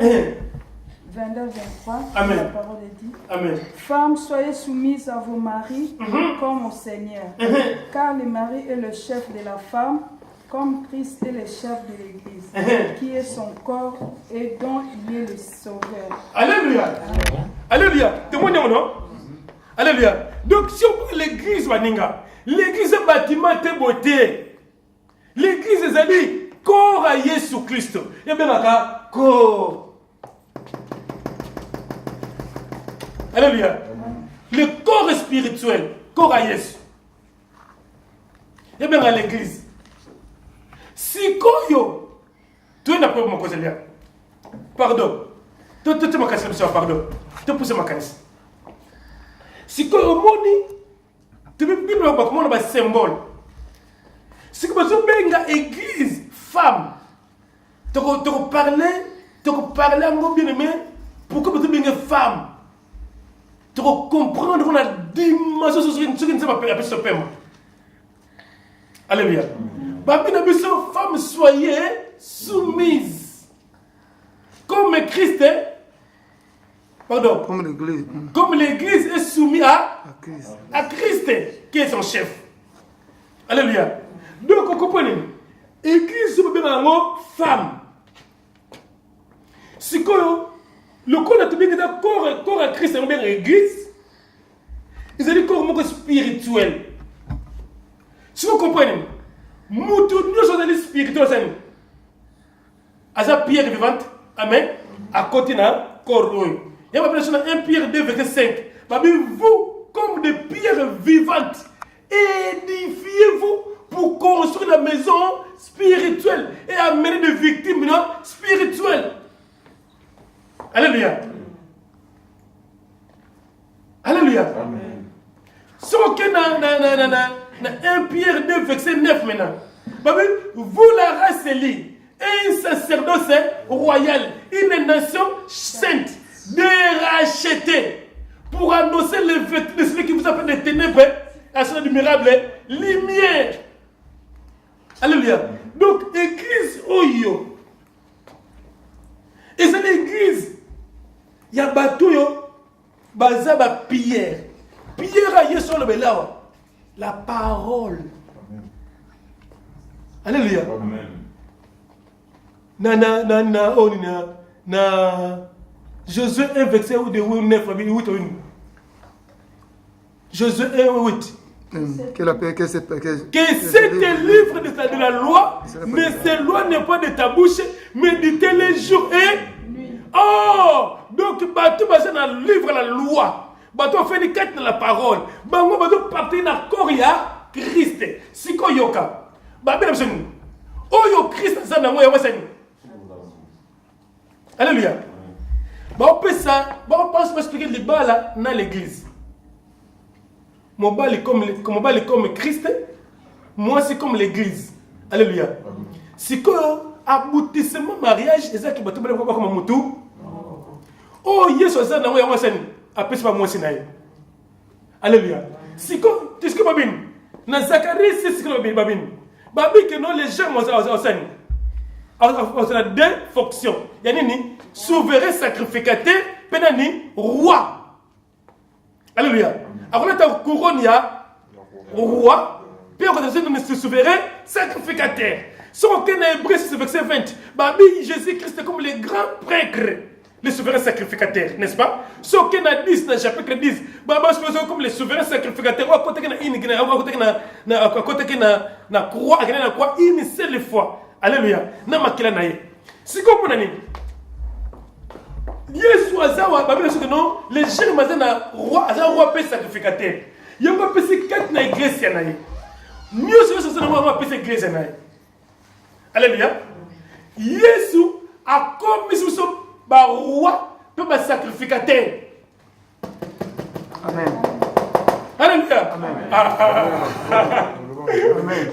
22-23.
Amen.
La parole est dit.
Amen.
Femmes, soyez soumises à vos maris comme au Seigneur. Car le mari est le chef de la femme, comme Christ est le chef de l'Église, qui est son corps et dont il est le sauveur.
Alléluia. Alléluia. Témoignez-moi, non? Alléluia. Donc, si on prend l'église, l'église est bâtiment de beauté. L'église est dit corps à Jésus-Christ. Il y a bien un corps. Alléluia. Le corps spirituel, corps à Jésus. Il y a bien l'église. Si koyo, tu n'as pas mon conseiller. Pardon. Tu m'as cassé le pardon. Tu as poussé ma canisse. Si koyo moni, tu peux bien voir comment on a un symbole. Si tu as une église, femme, tu peux parler à mon bien-aimé, pourquoi tu as une femme? Tu peux comprendre la dimension de ce qui ne s'appelle ce paiement. Alléluia. Femmes, soyez soumises. Comme Christ est. Pardon. Comme l'Église est soumise à Christ, qui est son chef. Alléluia. Donc, vous comprenez. L'Église est bien femme. Si le corps est corps à Christ, c'est bien l'Église. Ils ont dit corps spirituel. Si vous comprenez. Nous sommes spirituels. Asa pierre vivante. Amen. À côté de corps. Il y a un Pierre 2, verset 5. Vous, comme des pierres vivantes, édifiez-vous pour construire la maison spirituelle et amener des victimes spirituelles. Alléluia. Alléluia. Amen. Ce qu'on a 1 Pierre 2, verset 9 maintenant. Vous, la race élue, un sacerdoce royal, une nation sainte, dérachetée, pour annoncer le vêtement de celui qui vous a fait des ténèbres à son admirable lumière. Alléluia. Donc, église, oyo. Et c'est l'église. Il y a bateau, bazaba pierre. Pierre a sur le belawa. La parole. Amen. Alléluia. Amen. Josué 1, verset 9. Josué 1, 8. Que cet livre de la loi ne s'éloigne pas de ta bouche, mais de tes les jours et. Oh! Donc, tu vas dans le livre de la loi. Bato fait des quêtes dans la parole. Bango bato partir dans Korea Christ. Siko yoka. Babel absolu. Oyo Christ ça na ngoya wasani. Alléluia. Ba on peut ça, ba on pense expliquer le bas là dans l'église. Mon bas est comme Christ. Moi c'est comme l'église. Alléluia. Siko aboutissement mariage et ça qui bato bele comme mutu. Oh Yesu ça na ngoya wasani. Après, c'est pas moi, c'est naïf. Alléluia. Si tu sais que Babine, dans Zacharie, c'est ce que Babine. Babine, que non, les gens ont deux fonctions. Il y a une souverain sacrificateur, puis il y a roi. Alléluia. Alors, là, tu as couronne, il y a roi, puis on a un souverain sacrificateur. Si on a Hébreu, c'est verset 20. Babine, Jésus-Christ est comme le grand prêtre. Les souverains sacrificateurs, n'est-ce pas? Ce qu'on a dit dans le chapitre 10, c'est comme les souverains sacrificateurs, à côté de la croix, une seule fois. Alléluia. Si vous comprenez, les gens qui sont roi, roi sacrificateur. Il y a un peu de 4 dans l'église. Mieux que ce soit un peu de l'église. Alléluia. Jésus a commis ce roi pour le sacrificateur.
Amen.
Alléluia.
Amen. Amen.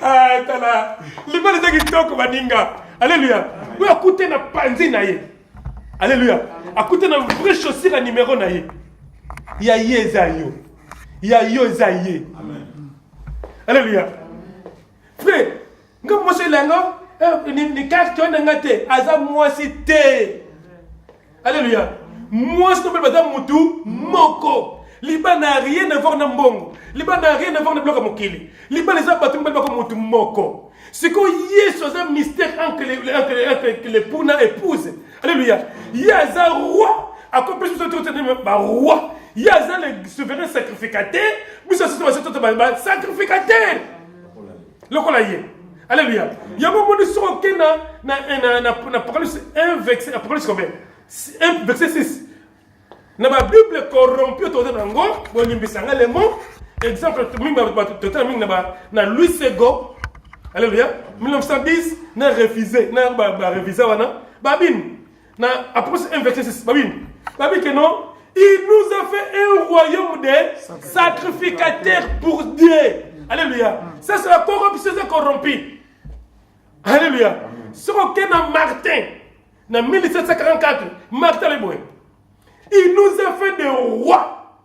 Ah, tala. Les balles de kitoko baninga. Alléluia. Oui, à côté na panzi na ye. Alléluia. À côté na vrai chaussure à numéro na ye. Il y a Yezayo. Il y a Yozaye. Amen. Alléluia. Frère, comme moi c'est là, ni carte on ngate, aza moi c'était. Alléluia. Moi c'est pas madame Moutou moko. Liban n'a rien à voir dans Mbongo. Liban n'a rien à voir dans Bloc Mokili. Liban les a battus comme Moutou moko. C'est que Yesu a un mystère entre l'époux et l'épouse. Alléluia. Il y a un roi, à quoi plus de roi. Il y a un souverain sacrificateur, mais ça c'est un sacrificateur. Le colaïe. Alléluia. Il y a un moment où ils sont dans Apocalypse 1, verset 6. Dans la Bible corrompue, tout le monde, les mots, exemple, dans Louis II, alléluia, 1910, n'a refusé, n'a refusé, Babine, dans Apocalypse 1, verset 6, Babine que non, il nous a fait un royaume de sacrificateurs pour Dieu. Alléluia. Ça, c'est la corruption corrompue. Alléluia. Ce qu'on a Martin, en 1744, Martin le Boy, il nous a fait des rois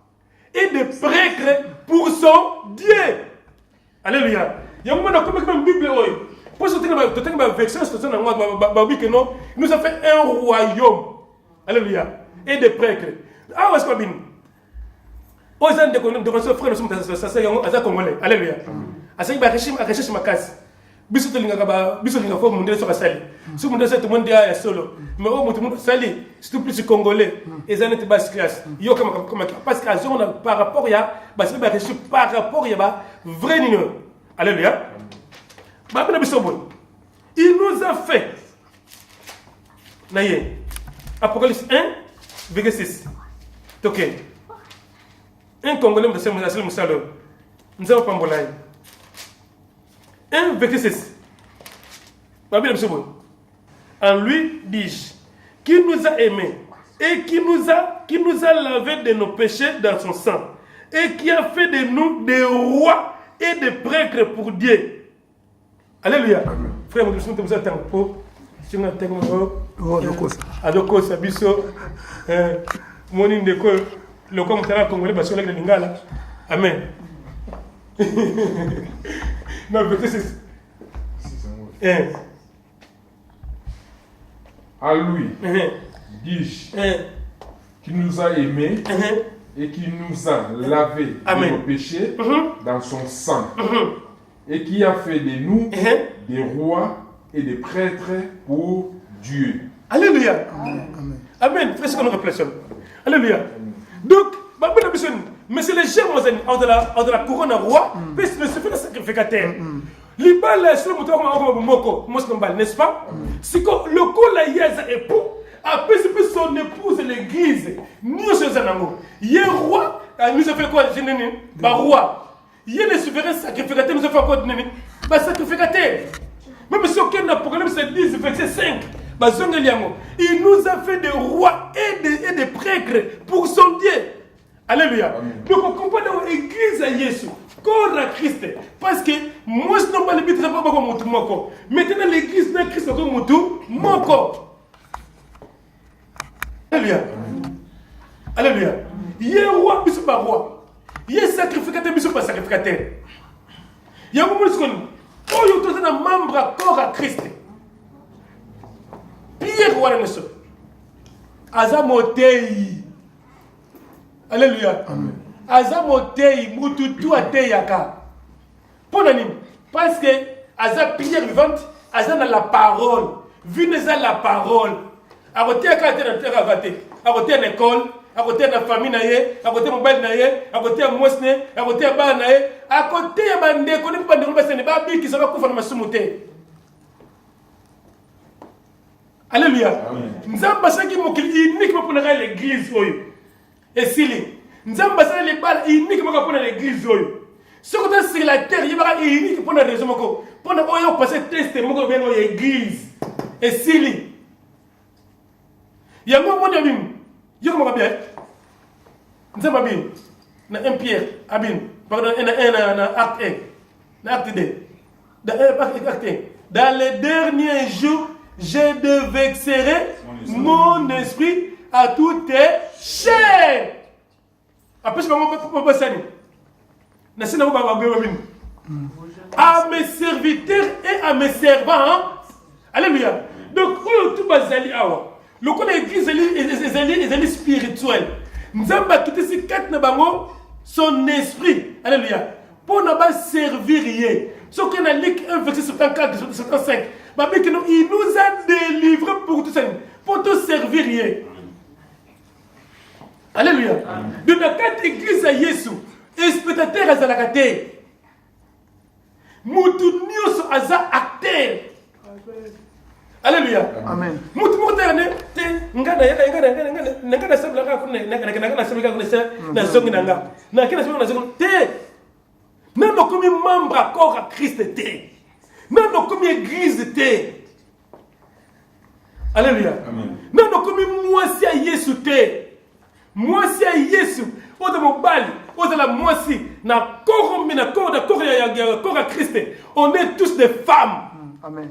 et des prêtres pour son Dieu. Alléluia. Il y a un moment où la Bible pour ce que non, il nous a fait un royaume. Alléluia. Et des prêtres. Ah, où est-ce qu'on vient? Oh, ils ont des frères, nous sommes à Congolais. Alléluia. Asa ba recherche makasi. Biso to linga fo munde so kasali. So munde so to monde ya solo. Mais au monde sali, c'est plus congolais. Et ça n'était pas classe. Yo comme parce que azon par rapport ya ba c'est ba recherche par rapport ya ba vrai nino. Alléluia. Ba na biso bon. Il nous a fait. Naye. Apocalypse 1 verset 6. OK. Un Congolais de Samuel Moussalo. Nous avons pas mbolai. 1 verset 6. En lui dis-je, qui nous a aimés et qui nous a lavé de nos péchés dans son sang et qui a fait de nous des rois et des prêtres pour Dieu. Alléluia. Frère, nous sommes tous en temps. Si nous avons biso moni ndeko le comme tala congolais parce que le lingala. Amen. Non, verset 6.
À lui, dis-je, qui nous a aimés et qui nous a lavé de nos péchés dans son sang et qui a fait de nous des rois et des prêtres pour Dieu.
Alléluia. Amen. Faites ce qu'on réfléchit. Alléluia. Donc, mais c'est les gens de la couronne roi, mais c'est le fait sacrificateur. Les balles sur le moko, n'est-ce pas? C'est que le col a yeza époux, après c'est son épouse l'église. Nous sommes en amour. Il y a roi, nous avons fait quoi? Roi. Il y a les souverains sacrificateurs, nous avons fait quoi? Sacrificateur. Même si aucun n'a problème, c'est 10, verset 5. Il nous a fait des rois et des prêtres pour son Dieu. Alléluia. Donc on comprend dans l'église à Jésus, corps à Christ. Parce que moi je n'ai pas le but de faire comme mon moko. Maintenant l'église n'a Christ comme mon moko. Alléluia. Alléluia. Il y a un roi, il y a un roi. Il y a un sacrificateur, il y a un sacrificateur. Il y a un moment où il y a un membre à corps à Christ. Pierre roi de Nesso. Azamotei. Alléluia. Azamotei, mututu ateyaka. Pour nani? Parce que Aza Pierre vivante, Aza na la parole. Vineza la parole. A côté à côté de terre à côté. À côté de l'école, à côté de la famille naie, à côté de mobile naie, à côté de Mosne, à côté de bar naie, à côté de bande, qu'on ne peut pas dire que ce n'est pas qui sera couvert de ma soumouté. Alléluia. Nous avons passé qui m'ont uniquement pour l'église. Et Sili, nous avons passé les balles uniques pour l'église. Ce qu'on a sur la terre, il y a unique pour la raison. Pour nous passer test pour l'église. Et Sili, il y a un moment de vie. Il y a un moment de vie. Nous avons bien. Un Pierre, Abin. Pardon, un acte 1. Acte 2. Dans les derniers jours, je dévexerai mon esprit à toutes chair. Après, je vais vous passer. À mes serviteurs et à mes servants. Alléluia. Donc, tout basali awa. Le coup l'église est spirituel. Nous avons quitté ces quatre nabango son esprit. Alléluia. Pour ne pas servir. Ce qu'on a lu 1 verset 74, 75. Il nous a délivrés pour tout ça. Pour tout servir. Alléluia. De la quatre église à Jésus. Spectateur à Zalakate. Moutou nyoso aza acteur. Alléluia. Amen. Moutou motane te ngana sabla ka kunne ngana sabla ka kunne na zongi nanga. Na kina sabla na zongi te. Nano comme membre accord à Christ te. Nano comme église te. Alléluia. Amen. Nano comme moi si à Yesu te. Moi si à Yesu. Oda mobali, oda la moi si na corombi na corps à Christ. On est tous des femmes. Amen.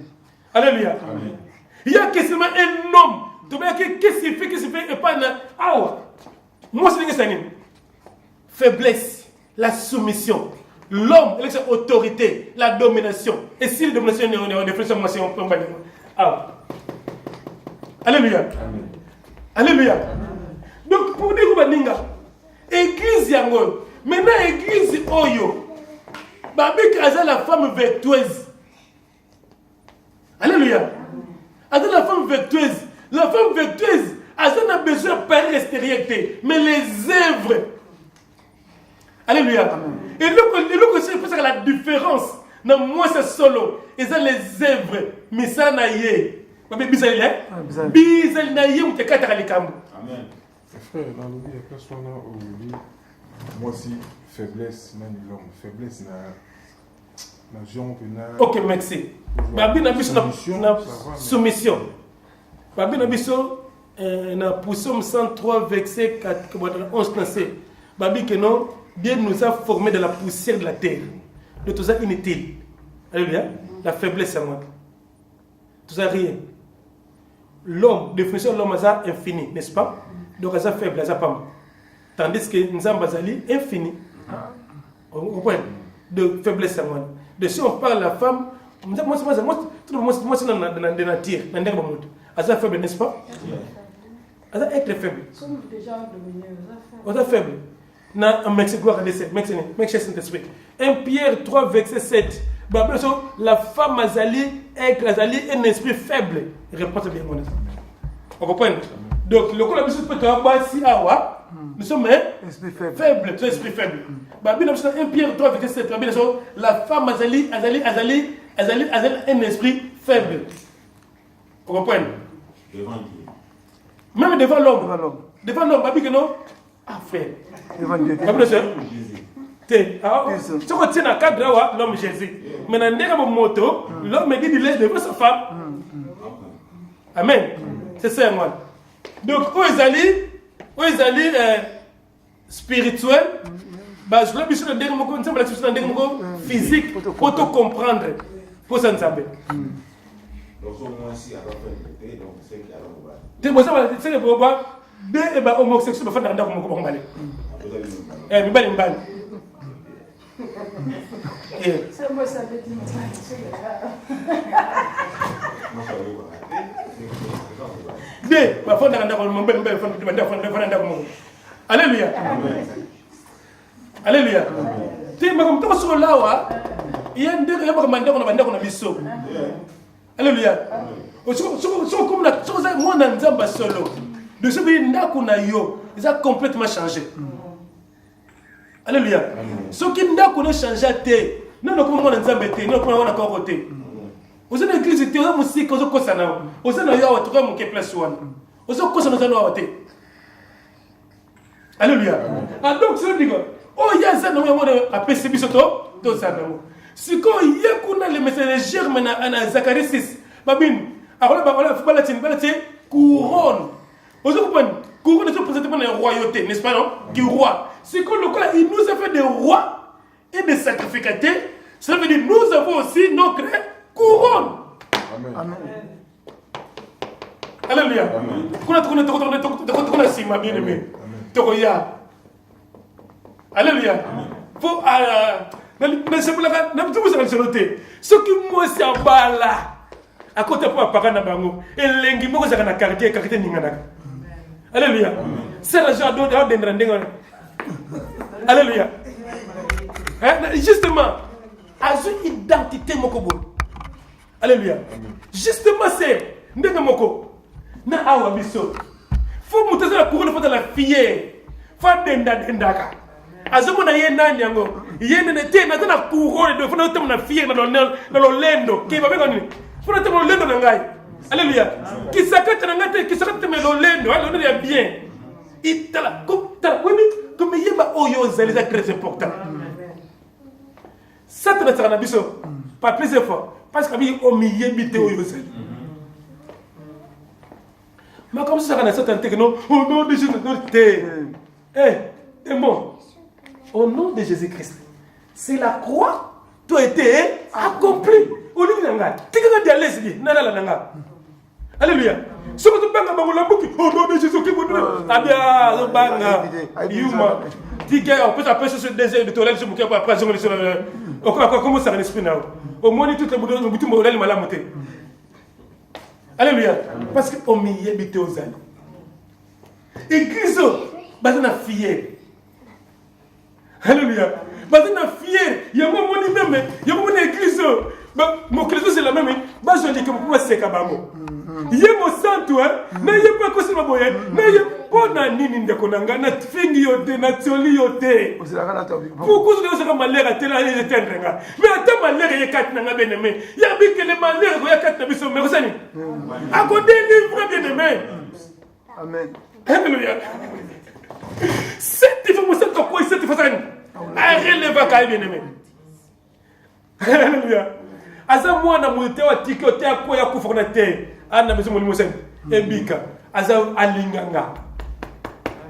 Alléluia. Amen. Il y a quasiment un homme. Tu vois qu'est-ce qu'il fait et pas na moi c'est que faiblesse, la soumission. L'homme, l'autorité, la domination. Et si la domination est en définition, moi c'est un peu mal. Alléluia. Amen. Alléluia. Donc pour dire que l'église yango, maintenant l'église oyo, babik aza la femme vertueuse. Alléluia. Aza la femme vertueuse. La femme vertueuse, aza n'a besoin de par l'extériorité, mais les œuvres. Alléluia. Amen. Et le c'est pour ça que la différence, dans moi c'est solo, et ça les œuvres, mais ça n'a yé. Bizal n'a yé ou te katara likambo. Amen.
Frère, dans le vie, après soit là où moi aussi, faiblesse, n'a l'homme, faiblesse n'a jamais.
Ok, merci. Babi n'a pas soumission. Babi n'a pas Psaume 103, verset 11. Babi que non, Dieu nous a formés de la poussière de la terre. De tout ça inutile. Alléluia. La faiblesse à moi. Tout ça rien. L'homme, définition de l'homme est infini, n'est-ce pas? Donc, ça faible, ça pas. Tandis que nous avons infini. De faiblesse à moi. De si on parle de la femme, moi c'est dans la nature. Ça faible, n'est-ce pas? Ça être faible. Ça faible. Na Mexique gloire à l'essai, Mexique Saint-Esprit. 1 Pierre 3 verset 7. La femme azali est un esprit faible. Réponse bien mon. On comprend? Donc le coup la mission peut être si awa. Nous sommes faibles, tu es esprit faible. Babi dans 1 Pierre 3 verset 7. La femme azali un esprit faible. On comprend? Même devant l'homme. Devant l'homme, babi que non. Ah frère. Devant Jésus. Ce qu'on tient à cadre l'homme Jésus. Mais dans le moto, l'homme dit qu'il est devant sa femme. Amen. C'est ça moi. Donc où ils allaient spirituel, bah je l'ai mis sur le dernier mot physique pour tout comprendre. Pour ça nous savoir. Donc au moins si alors fait donc c'est qu'il y a là-bas. C'est le problème. Deux bah homosexuels va faire dans le monde balé. Eh mi balé.
C'est moi ça veut dire.
Deux va faire dans le monde balé. Alléluia. Alléluia. Tu m'as comme toi sur là wa. Il y a deux qui vont biso. Alléluia. So comme la chose moi dans nzamba solo. De ce pays n'a yo, ils ont complètement changé. Alléluia. Ce qui n'a pas changé, non, non, comment on a zambé, non, comment on a corroté. Vous avez l'église, vous avez musique, vous avez kosana, vous avez eu à trouver mon place one. Vous avez kosana nous allons avoir. Alléluia. Ah, donc, c'est le oh, il y a ça, non, à PCB, tout ça. Si quand il y a le messager à Zacharie 6, Babine, alors là, il faut couronne. Vous comprenez? Couronne est présentement une royauté, n'est-ce pas, non? Qui est roi. C'est quand il nous a fait des rois et des sacrificateurs, ça veut dire nous avons aussi notre couronne.
Amen.
Alléluia. Alléluia. Faut ce qui moi c'est en bas là. À côté pour appareil na bango. Et lengi moko za na quartier ningana. Alléluia. C'est la joie d'endrandenga. Alléluia. Justement, à une identité moko. Alléluia. Justement c'est ndenge moko. Na awa biso. Faut monter la couronne de la fille. Faut dendaka. Azomo na yena nyango. Yena ne te na couronne de faut na fille na lolendo. Ki ba bengoni. Faut na lolendo na ngai. Alléluia. Qui sakata na ngate qui sakata me lolendo. Alors on est bien. Itala comme yeba oyo zali za très important. Ça te na biso. Pas plus fort parce que bi o mi yebite oyo zali. Mais comme ça, on a certains technos, au nom de Jésus-Christ. Bon, au nom de Jésus-Christ, c'est la croix qui a été accomplie. Au lieu de l'anga, tu as dit à l'aise, alléluia. Ce que tu as au nom de Jésus-Christ, ah bien, banga, yuma. Tu peux appeler ce désir de toilette, je me dis après, je me dis, comment ça respire là? Au moins, tout le monde, tout le monde, malade. Alléluia. Parce qu'on m'y habite aux années. Église, basé na fier. Alléluia. Basé na fier. Il y a un moment même, il y a une église. Mon église c'est la même. Bah je dis que pour moi c'est kabamo. Il y a mon sang toi. Mais il y a pas que c'est ma boyenne. Mais il y a pas na nini ndakonanga na fingi yote na tioli yote. Pourquoi je ne sais pas malheur à telle année j'étais ndanga. Mais attends malheur il y a quatre nanga bien aimé. Il y a bien que le malheur il y a quatre na biso mais vous savez. À côté des frères bien aimés.
Amen.
Alléluia. Cette information comme quoi cette information. Arrête va quand bien aimé. Alléluia. Aza mwana mwite wa tikote akwa ya kufona te. Ana besoin de mosen. Ebika. Aza alinganga.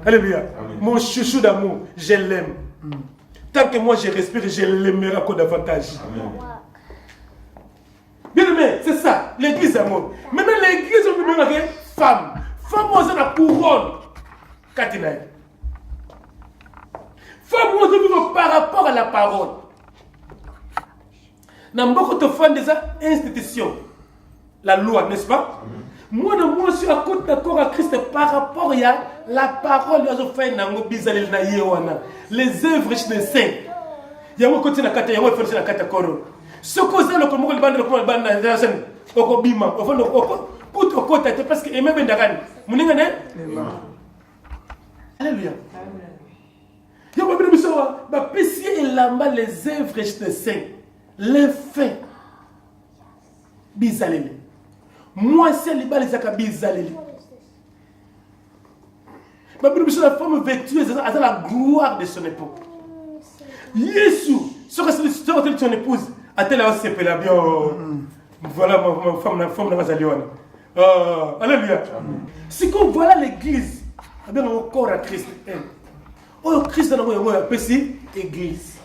Alléluia. Mon chouchou d'amour, je l'aime. Tant que moi je respire, je l'aimerai encore davantage. Bien aimé, c'est ça, l'église d'amour. Maintenant l'église on peut dire femme. Femme on la couronne. Katinaï. Femme on vivre par rapport à la parole. Dans beaucoup de femmes des institutions, la loi, n'est-ce pas? Moi, je suis à côté d'accord à Christ par rapport à la parole les œuvres des saints. Il y a un côté de la carte, il y a un côté de la carte. Ce que c'est le commun, le bande, le scène, au Kobima, au fond, au côté, parce que même Dagan, Mouningane. Alléluia. Il y a un peu de ça, les œuvres des saints. Les faits bizaleli moi c'est les balles zaka bizaleli ma Bible sur la femme vertueuse à la gloire de son époux Jésus sur son épouse a-t-elle aussi fait la bien voilà ma femme dans ma zalione alléluia si qu'on voilà l'église bien encore à Christ oh Christ dans moi petit église.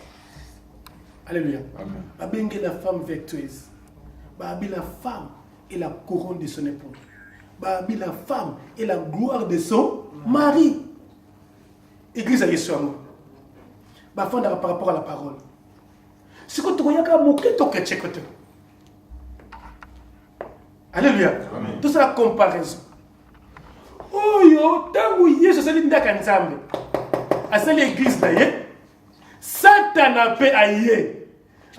Alléluia. Amen. La femme vertueuse. La femme est la couronne de son époux. La femme est la gloire de son mari. Église à Yeshua. Par rapport à la parole. C'est quand tu regardes moquer ton ketchekote. Alléluia. Tout ça la comparaison. Oh yo, tant que Yeshua s'est dit d'Akanzambe. À cette église d'ailleurs. Satan a fait aïe.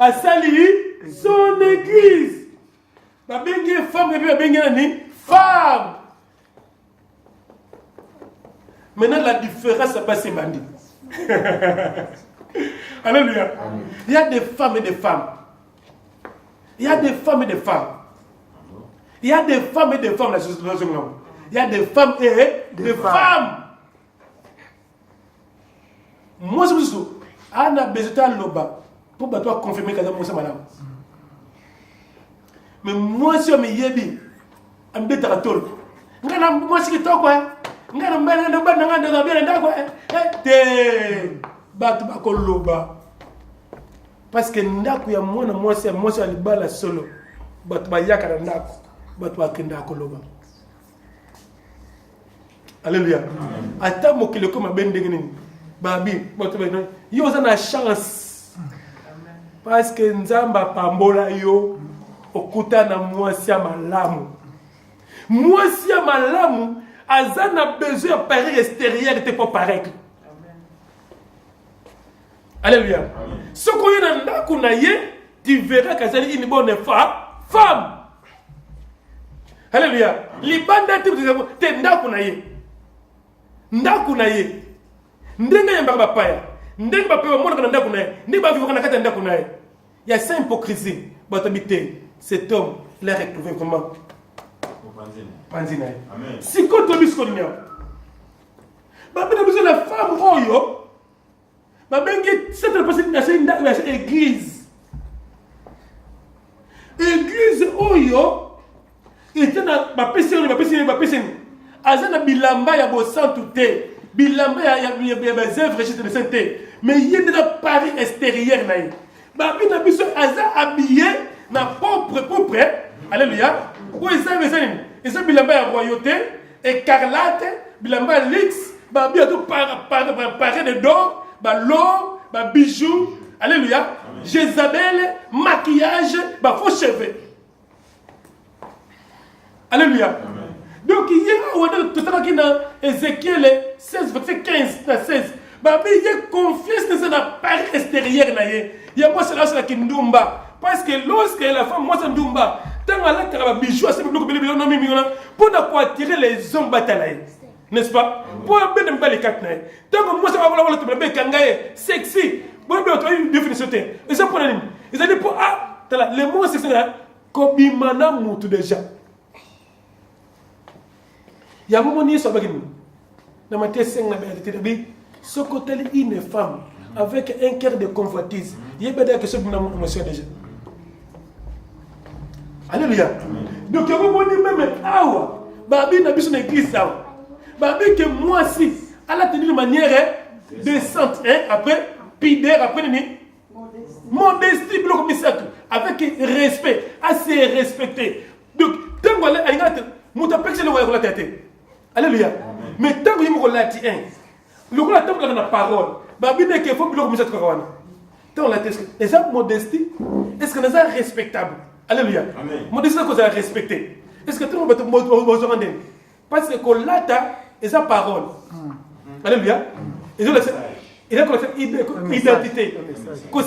A sali son église. La bengue femme et la femme. Maintenant la différence c'est pas ces bandits. Alléluia. Il y a des femmes et des femmes. Il y a des femmes et des femmes. Il y a des femmes et des femmes. Il y a des femmes et des femmes. Moi, c'est ça. On a besoin de l'oba pour confirmer que c'est madame. Mais moi, si on me yebi, on me dit à tout. Moi, c'est toi quoi. Parce que ndaku ya mwana mwasi alibala solo batu bayaka na ndaku batu bakenda koloba. Alléluia. Ata mokile ko mabende ngini babi batu bayina yo za na chance. Parce que nzamba pambola yo okuta na mwasi ya malamu. Mwasi ya malamu azana besoin de pari extérieur te pour paraître. Alléluia. Ce qu'on y a dans la tu verras que c'est une bonne femme. Alléluia. Les bandes te ndakunaye. Ndakunaye. Ndenga yamba bapaya. Ndenga bapaya mona ndakunaye. Ndenga vivre na kata ndakunaye. Il y a cette hypocrisie. Batabité. Cet homme, il a retrouvé comment? Panzina. Amen. Si quand tu bis konya. Ba bina besoin la femme oyo. Ba bengi cette personne na église. Église oyo était na ba pesini. Azana bilamba ya bo santé. Bilamba ya ba œuvres registre de santé. Mais il y a de Paris extérieur na yi. Ba bina biso aza habillé na propre. Alléluia. Où ils ont bilamba ya royauté, écarlate, bilamba lix, babia tout paré de d'or, l'or, bijoux, alléluia, Jézabel, maquillage, faux cheveux. Alléluia. Amen. Donc il y a tout ça qui dans Ézéchiel 16, verset 15 16. Babi il y a confiance dans la part extérieure. Il y a moi c'est là qui ndumba. Parce que lorsque la femme, moi c'est ndumba. Tant à la bijou, c'est pour attirer les hommes bataillés. N'est-ce pas? Pour bien me les quatre. Tant que moi ça va voir le kangaye sexy. Bon bien toi une définition. Et ça pour ils ont dit pour les mots sexy là kobimana mutu déjà. Il y a un moment où il y a dans ma thèse, ce côté une femme avec un cœur de convoitise. Il y a des questions de l'émotion déjà. Alléluia. Donc il y a un moment où même awa, babi n'a pas son église ça. Babi que moi si, elle a tenu de manière décente, après pidère, après modestie, avec respect, assez respecté. Donc tant qu'on a la tête. Alléluia. Mais tant que vous avez dit la parole, il faut que vous ayez tant la tête. Est-ce que modestie? Est-ce que vous êtes respectable? Alléluia. Modestie, est-ce que vous avez respecté? Est-ce que tout le monde vous rendre? Parce que quand l'ata est sa parole. Alléluia. Il a une identité.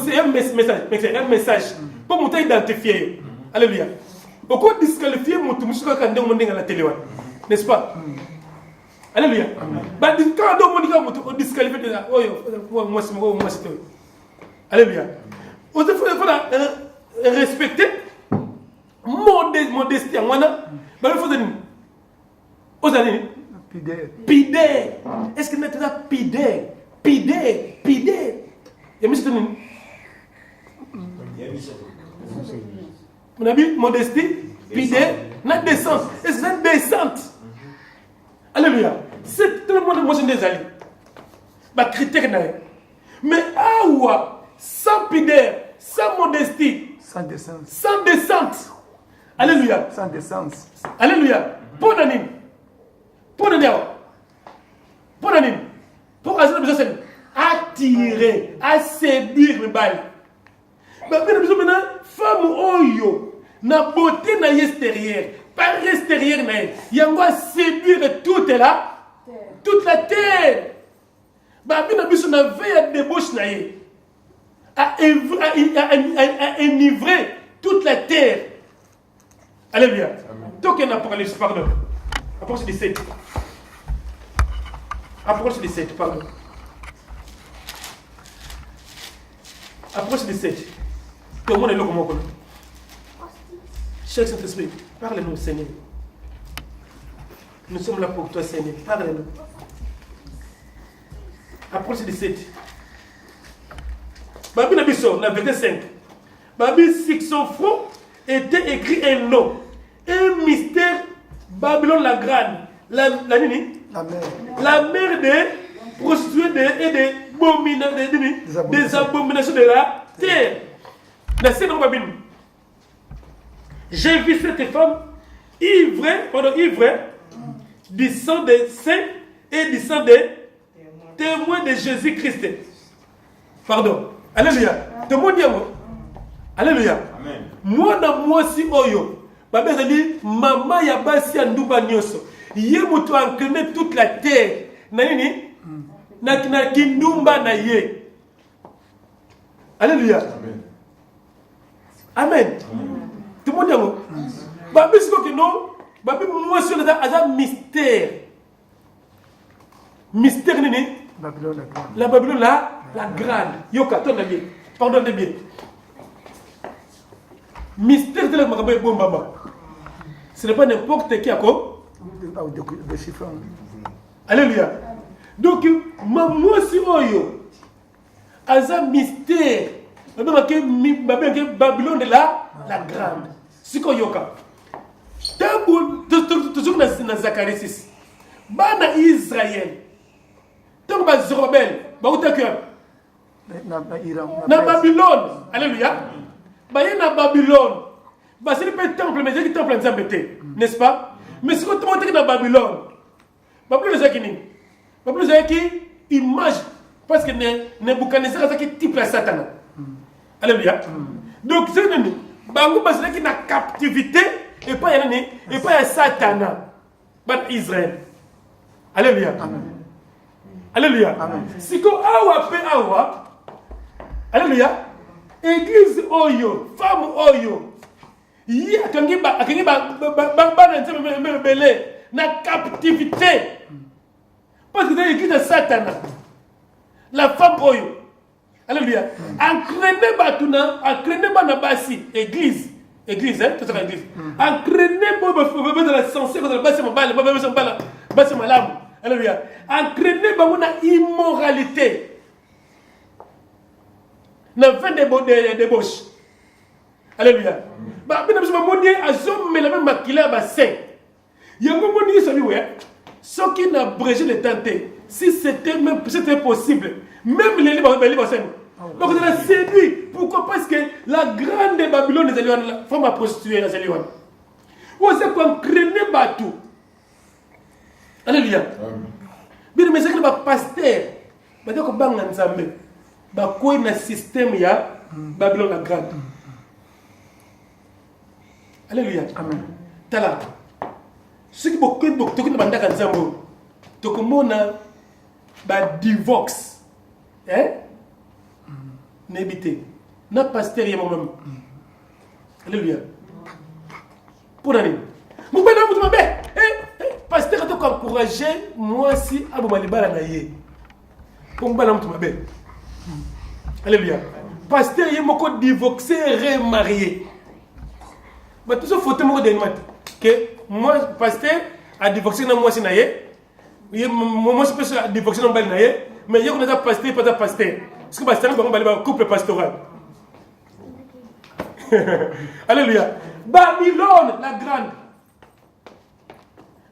C'est un message. Pour vous identifier. Alléluia. Pourquoi disqualifier mon tout le la télé? N'est-ce pas? Alléluia. Quand on disqualifie de la moi c'est alléluia. Il faut respecter modestie. Il faut pidé. Est-ce que nous sommes pidé? Et monsieur mon ami, modestie, pidé, la décence. Est-ce que c'est décente? Alléluia. C'est tout le monde moi des alliés. Bah critère n'est. Mais sans pideur, sans modestie,
sans décence.
Sans décence. Alléluia.
Sans décence.
Alléluia. Pour l'anime. Pour attirer, à séduire les balles. Bah bien maintenant femme oyo na beauté na extérieure. Par l'extérieur, il y a séduire toute la terre. Babi n'a besoin de veille de débauche à enivrer toute la terre. Alléluia. Donc il y a un apocalypse, pardon. Apocalypse 17. Apocalypse 17, pardon. Apocalypse 17. Tout le monde est là comme moi. Cher Saint-Esprit, parle-nous, Seigneur. Nous sommes là pour toi, Seigneur. Parle-nous. Apocalypse 17. Babi Nabiso, la verset 5. Babi, sur son front était écrit un nom. Un mystère, Babylone la grande. La mère des prostituées et des abominations de la terre. J'ai vu cette femme ivre du sang des saints et du sang des témoins de Jésus-Christ. Pardon. Alléluia. Tout le monde dit alléluia.
Amen.
Moi si oyo. Babé a dit maman ya basi anduba nyoso. Ye mutu ankene toute la terre. Na nini? Na kindumba na ye. Alléluia. Amen. Tout le monde dit amen. Babé si ko kino, babé moi si on a mystère. Mystère nini?
Babylone la grande.
La Babylone la grande. Yoka, tourne bien. Pardonne bien. Mystère de la Makabe Bombaba. Ce n'est pas n'importe qui à quoi.
Des chiffres.
Alléluia. Donc, moi si oyo. Aza mystère. Babylone de la grande. Siko yoka. Tabu, toujours dans Zacharie 6. Bana Israël. Donc, Zorobel, na Babylone, alléluia. Na Babylone, c'est le temple, mais c'est le temple d'Ambété, n'est-ce pas? Mais si vous montez dans Babylone, Babylone c'est qui? Babylone c'est qui? Image, parce que Nebuchadnezzar c'est qui type la Satan. Alléluia. Donc c'est une Bango c'est qui na captivité et pas y Satan, ban Israël. Alléluia. Alléluia. Si ko awa pe awa. Alléluia. Église oyo, femme oyo. Yi akangi ba na captivité. Parce que c'est l'église de Satan. La femme oyo. Alléluia. Entraîner batuna, entraîner ba na basi église. Église hein, tout ça église. Entraîner ba dans la sensée dans la basi mabala, basi malamu. Alléluia. Entraîner dans immoralité. Dans fin de débauche. Alléluia. Bah, bien sûr, mon Dieu, à ce mais la même maquillage à saint. Il y a un moment où ce qui n'a abrégé les tentés, si c'était possible, même les livres donc on a séduit. Pourquoi? Parce que la grande Babylone des Éliouanes, la femme a prostitué les Éliouanes. Où c'est qu'on craignait tout. Alléluia. Bien, mais c'est que le pasteur, il faut que Nzambe, il y a un système de Babylone la grande. Alléluia. Amen. Tala. Ce qui est beaucoup de gens qui ont dit Nzambe, tout le monde a divorce. Hein? N'ébité. N'a pasteur, il y a moi-même. Alléluia. Pour aller. Mon père, vous m'avez. Pasteur, tu as encouragé moi si Abou Malibala naïe. Pour me balancer ma belle. Alléluia. Pasteur, il y a beaucoup divorcé, remarié. Mais tout ça, faut te montrer que moi, pasteur, a divorcé dans moi si naïe. Moi, je peux divorcer dans le naïe. Mais il y a un pasteur, pas de pasteur. Parce que pasteur, c'est un couple pastoral. Alléluia. Babylone, la grande.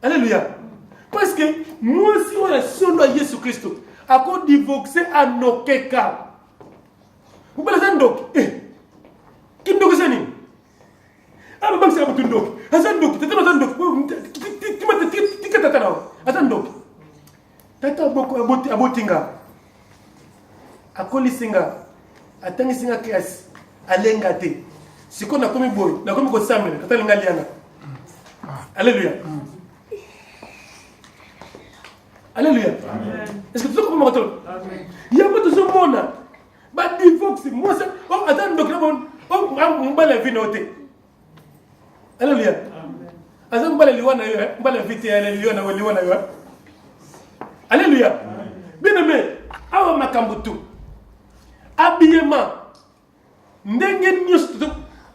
Alléluia. Parce que moi, si on a solo à Jésus-Christ, à cause divorcer à nos cas. Vous pouvez le dire, qui nous dit? Ah, mais c'est un peu de doc. Azan doc, tu es dans un doc. Tu m'as dit, tu es dans Azan doc. Tata beaucoup à Botinga. À Kolisinga. À Tangisinga Kias. À Lengate. C'est qu'on a commis boy. On a commis qu'on s'amène. Tata Lengaliana. Alléluia. Alléluia. Est-ce que tu sais comment on m'entend? Il y a pas de ce monde. Bah, divorce. Moi, c'est. Oh, attends, donc là, on va la vie notée. Alléluia. Attends, on va la liwana, on va la vie, liwana. Alléluia. Bien aimé, awa makambutu. Habillement. N'engue news.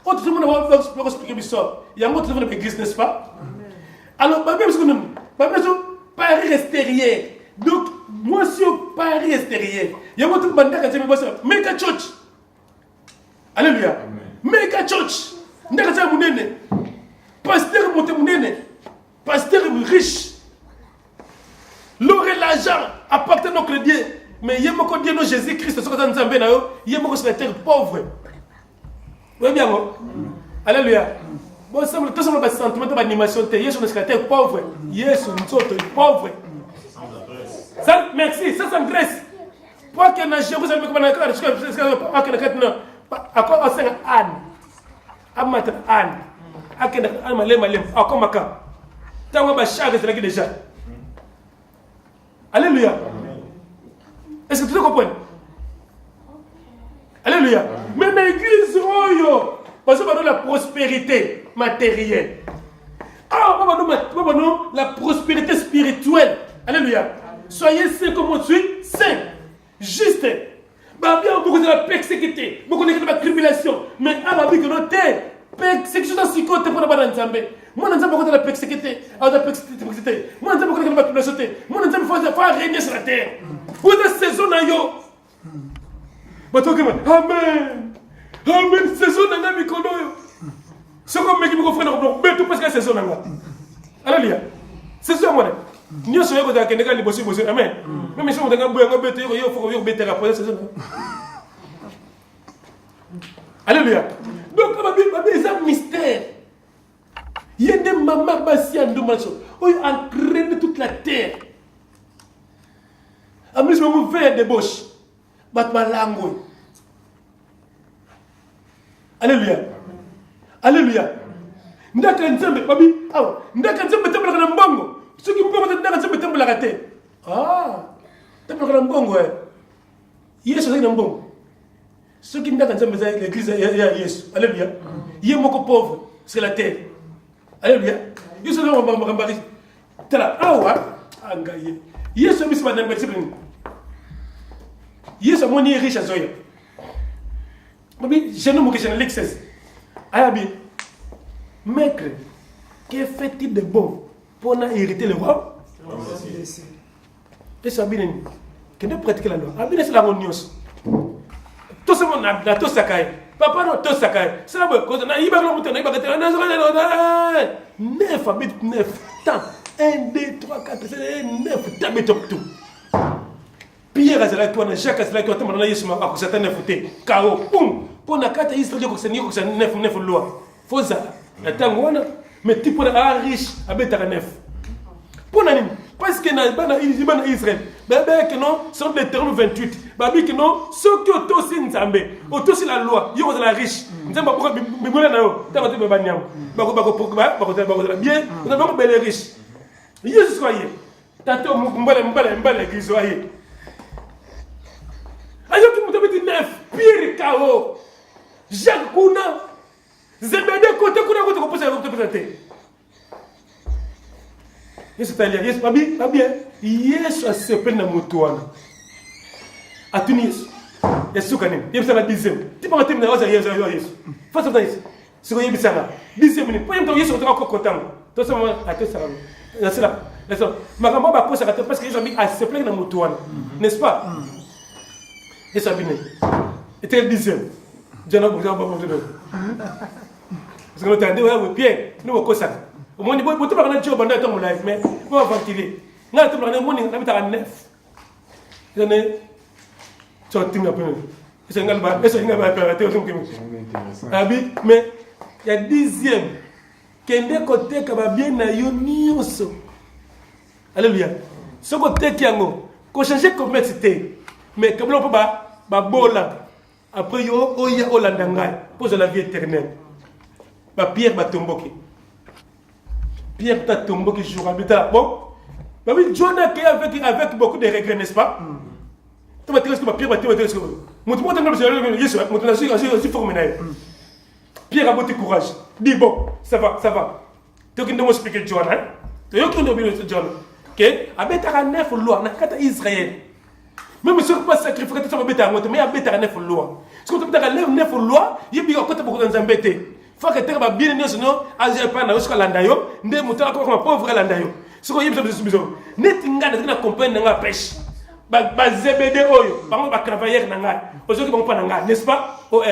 Oh, tout le monde va expliquer l'histoire. Il y a un autre de l'église, n'est-ce pas? Alors, bah, bien sûr, Paris extérieur. Donc, moi, si Paris extérieur, il y a un autre mandat qui a dit, mais qu'à church, Alléluia. Mega church. Ndakaza munene. Pasteur monte munene. Pasteur riche. L'or et l'argent appartiennent au crédit. Mais il y a beaucoup de Dieu, Jésus-Christ, ce que nous avons, il y a beaucoup de terre pauvre. Vous voyez bien, alléluia. Bon, ça me semble pas sentiment d'animation, il y a sur la terre pauvre. Il y a sur une sorte pauvre. Ça, merci, ça m'intéresse. Pour que na Jérusalem, comme on a à quoi on sert Anne. À mettre Anne. À que Anne malem, à quoi ma cas. Tant que ma charge est là déjà. Alléluia. Est-ce que tu comprends? Alléluia. Mais l'église, parce que la prospérité matérielle. Ah, la prospérité spirituelle. Alléluia. Soyez saints comme je suis saint. Juste. Bah bien, beaucoup de la persécuté, beaucoup de la tribulation. Mais à la vie que notre terre, persécution dans ce côté pour la banane zambé. Moi, nous avons beaucoup de la persécuté. Moi, nous avons beaucoup de la tribulation. Moi, nous avons fait régner sur la terre. Vous êtes saison na yo. Amen. Amen. Saison na nga mikono yo. C'est comme meki miko frère na mais tout parce que saison na nga. Alléluia. Saison moi. Nyo so yoko da keneka libosi bosi. Amen. Même si on nga boya nga beto yo faut yo betera pour saison. Alléluia. Donc c'est un mystère. Il y a des mamans bassi en dommage. Oh, ils entraînent toute la terre. En plus, je me fais des débauche. Bat ma langue. Alléluia. Alléluia. Ndaka nzembe, babi. Ah, ndaka nzembe tembe la mbongo. Ceux qui me peuvent ndaka nzembe tembe la raté. Ah, tembe la mbongo. Yesu c'est mbongo. Ceux qui ndaka nzembe c'est l'église ya Yesu. Alléluia. Yé moko pauvre, c'est la terre. Alléluia. Yesu c'est mbambari. Tala awa angaye. Yesu misi madame discipline. Yesu moni riche azoya. Babi, je ne me connais l'excès. Ayabi, maître, que fait-il de bon pour hériter le roi? Et ça bien, que ne pratique la loi. Abi c'est la ronios. Tout ce monde a tout sakai. Papa non tout sakai. C'est la bonne cause. Na iba non mutana iba katana na neuf habite neuf. Tant 1 2 3 4 5 9 tabet tout. Pierre a zela toi na Jacques a zela toi tama na Yesu ma akusata neuf te. Kao pum. Pour na kata Israël ko seni ko seni neuf loi. Foza. Na tango wana mais tipo na riche abeta neuf. Pour na nini? Parce que na bana Israël. Bébé que non, sont les termes 28. Babi que non, ceux qui ont aussi nzambe, ont aussi la loi, ils ont la riche. Nzamba pourquoi bimona na yo, ta ba banyam. Bako bien, on a beaucoup belle riche. Yesu soyez. Tato mbala l'église soyez. Ayo ki mutabiti neuf, Pierre Kao. Jacques Kuna. Zebede côté kuna ko poser ko présenter. Yesu talia, Yesu babi, Yesu asependa mutu wana. Atuni Yesu. Yesu kanini? Yesu na dixième. Tipo ngatem na waza Yesu. Face à Yesu. Siko yebi sana. Dixième minute. Pour yemto Yesu otaka kotango. To sama ate sala. Na sala. Laisse. Makamba ba kosa kate parce que Yesu a asependa na mutu wana. N'est-ce pas? Yesu abine. Était le dixième. Jana bo ba. Parce que nous t'entendons ouais Pierre, nous kosa. Au moins, il faut que tu aies un bandage dans mon life, mais il faut ventiler. Tu as un monde qui est à neuf. Tu as un peu. Mais il y a dixième. Qui est de côté qui va bien à Yonioso. Alléluia. Ce côté qui est en haut. Changer de complexité. Mais comme on peut pas, bola. Après, il y a Hollandanga pour la vie éternelle. Pierre va tomber. Pierre t'a tombé qui jouera plus bon, bah oui, Jonah qui est avec beaucoup de regrets, n'est-ce pas? Tu vas te dire que Pierre va te dire que Pierre a beaucoup de courage. Dis bon, ça va. Tu as qu'une expliquer Jonah. Tu as qu'une expliquer Jonah. Ok? Avec un neuf loi, na kata Israël. Même si on ne peut pas sacrifier, tu vas mettre un autre, mais avec un neuf loi. Si on te met un neuf loi, il y a bien encore beaucoup d'embêtés. Faut que tu aies bien dit sinon agir pas na jusqu'à landayo ndé mutala ko ma pauvre landayo siko yebisa biso netinga na comprendre nga pêche ba zebede oyo ba travailleur na nga ozoki ba pas na nga n'est-ce pas oh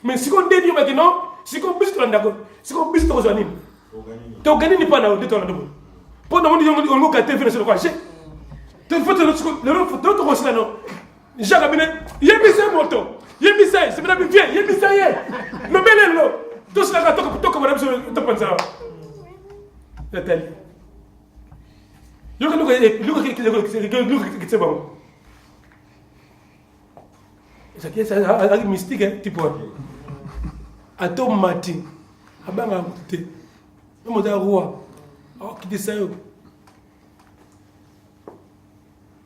Mais si on dit que non, si on bise ton d'accord, si on bise ton zoanine, tu organises pas dans le détour. Pour nous dire on va gâter sur le quoi. Tu faut le conseil là non. Jacques Abinet, il y a mis ça moto. Il y a mis ça, c'est bien bien, il y a mis ça. Mais belle là. Tout cela gâteau comme madame sur le top ça. La telle. Look c'est bon. Ça qui mystique hein, type atom matin. Abanga te. No moda roi. Oh qui ça yo.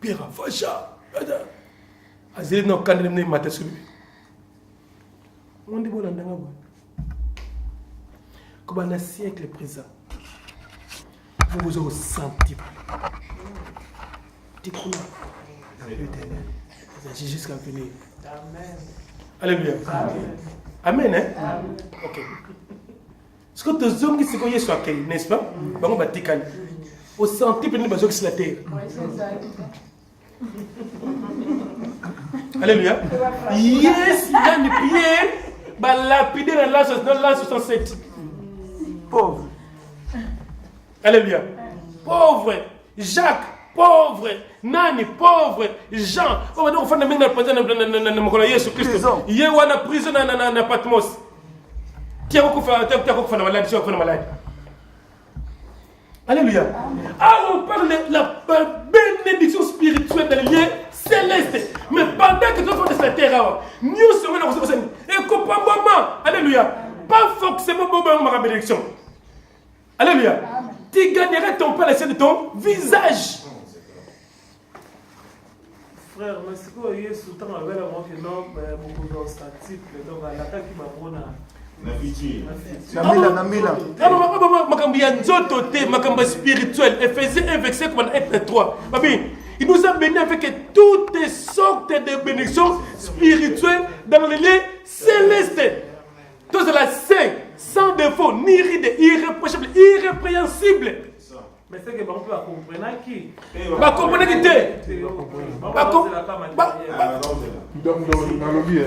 Pira facha. Azeli no kande ne matin sur lui. On dit bon ndanga bon. Comme un siècle présent. Vous vous sentez. Jusqu'à venir. Amen. Alléluia. Amen. Hein? Amen. Ok. Ce que tu as dit, c'est que Jésus a créé, n'est-ce pas? On va te dire. Au centime, nous avons la terre. Alléluia. Yes, il y a une pierre, lapidée dans l'an 67. Pauvre. Alléluia. Pauvre. Jacques. Pauvre, Nani, pauvre, Jean. On va dire qu'on fait une prison Jésus Christ. Il y a une prison dans Patmos. Qui a fait la maladie. Alléluia. Alors on parle de la bénédiction spirituelle dans les lieux célestes. Mais pendant que tu fais de cette terre, nous sommes dans la scène. Et comprends-moi. Alléluia. Pas forcément pour ma bénédiction. Alléluia. Tu gagnerais ton pain de ton visage.
Frère, mais c'est quoi Jésus tout le temps avec la mort que non, beaucoup d'obstacles, donc à l'attaque qui m'a pris
na spirituel. Éphésiens 1 verset 3. Il nous a bénis avec toutes sortes de bénédictions spirituelles dans les lieux célestes. Tout cela saint, sans défaut, ni ride, irréprochable, irrépréhensible.
Mais c'est que on peut comprendre qui
dans le vie,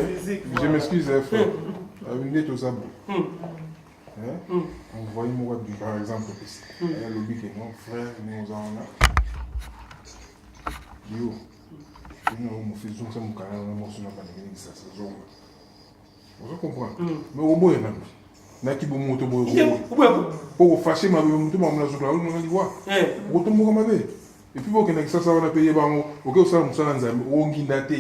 je m'excuse, frère. Tout ça. On voit moi par exemple ici. Le lobby que mon frère nous en a. Yo. Nous faisons ça mon canal, nous sommes pas de ça zone. Vous comprenez? Mais au bout il y a naki bo moto bo pour fâcher ma moto ma na zokla on li wa moto mo ma be et puis boke na ça on a payé bango OK ça musala nzambe o nginda te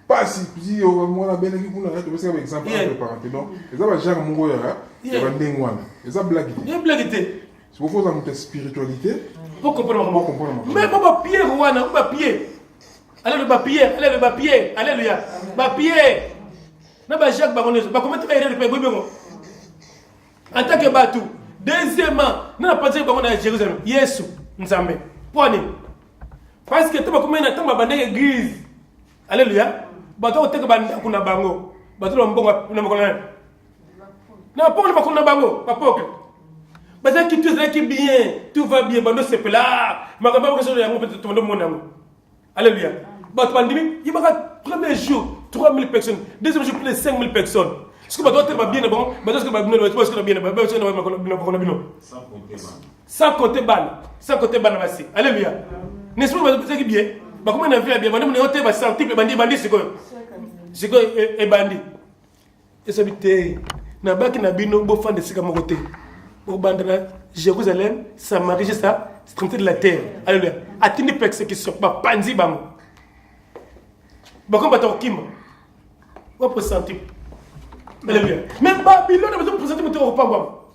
pas si o mo na bene ki kuna to besa par exemple de parenté non ça va genre mo ya va ndengwana ça blague c'est pour ça mon spiritualité
pour comprendre mais bon Pierre wana ba Pierre alléluia ba Pierre na ba Jacques ba connaître ba comment tu erreur pe bo en tant que batou. Deuxièmement, nous n'avons pas dit qu'on est à Jérusalem. Yesu, Nzambe. Pourquoi? Parce que tu vas comme un temps à l'église. Alléluia. Batou, tu es à bango. Batou, tu es à bango. Non, pas à bango. Pas pour que. Parce que tu es bien, tout va bien. Bando c'est là. Ma camarade est sur le monde. Alléluia. Batou, il y a premier jour 3000 personnes. Deuxième jour, plus de 5000 personnes. Est-ce que tu vas bien bon? Est-ce que tu vas bien? Sans compter ban. Sans compter ban. Alléluia. N'est-ce pas que tu bien? Comment on a vu bien? On a senti que bandit c'est quoi? C'est quoi et bandit? Et ça veut dire na baki na bino bo fan de sika mokote. Au bandana Jérusalem, Samarie, c'est ça, extrémité de la terre. Alléluia. Atini persécution, pas panzi bango. Bakon bato kim. Ou pressentir. Alléluia. Même Babylone a besoin de présenter mon tour au Pangwa.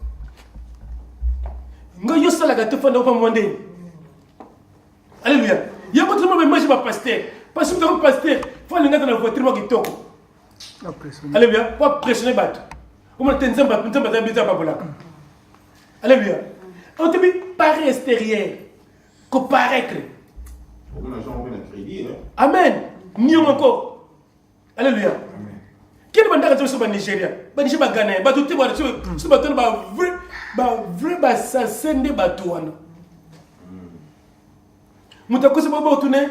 Ngoyo sala gâteau fond au Pangwa. Alléluia. Il y a votre moment, mais moi je vais pasteur. Parce que comme pasteur, il faut aller dans la voiture, moi qui tourne. Alléluia. Il faut pressionner bateau. Au moins, tu es un alléluia. On te dit par extérieur, qu'on paraître. Amen. Mieux encore. Alléluia. Quel est le monde de Nigeria? Le Nigeria va gagner. Tout le monde va vrai s'ascender. Mutako se bobo tune.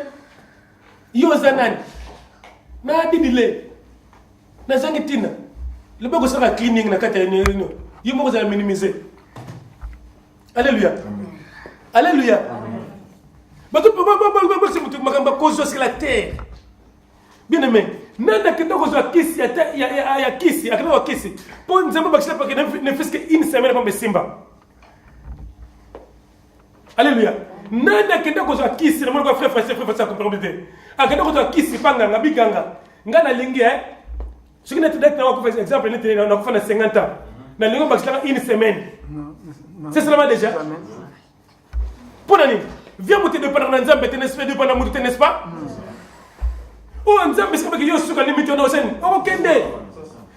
Yo zanan. Na didile. Na zangitina. Le bas sera cleaning na kata ni no. Yimo ko za minimiser. Alléluia. Alléluia. Bato ba c'est mutu makamba cause sur la terre. Bien aimé. Nanda kendo ko za kisi ya kisi, akana kisi. Pour nzamba bakisha pa ne fait que une semaine pas simba. Alléluia. Nanda kendo ko za kisi na mwana frère ça comprendre. Akana ko za kisi panga ngabikanga. Ngana lingi ce qui n'est pas par exemple, on a fait 50 ans. Dans le monde, une semaine. C'est seulement déjà. Pour l'année, viens monter de pendant Nzambe, tu n'est-ce pas? Oh, Nzambe, c'est que je suis sur la limite de l'océan. Oh, Kende.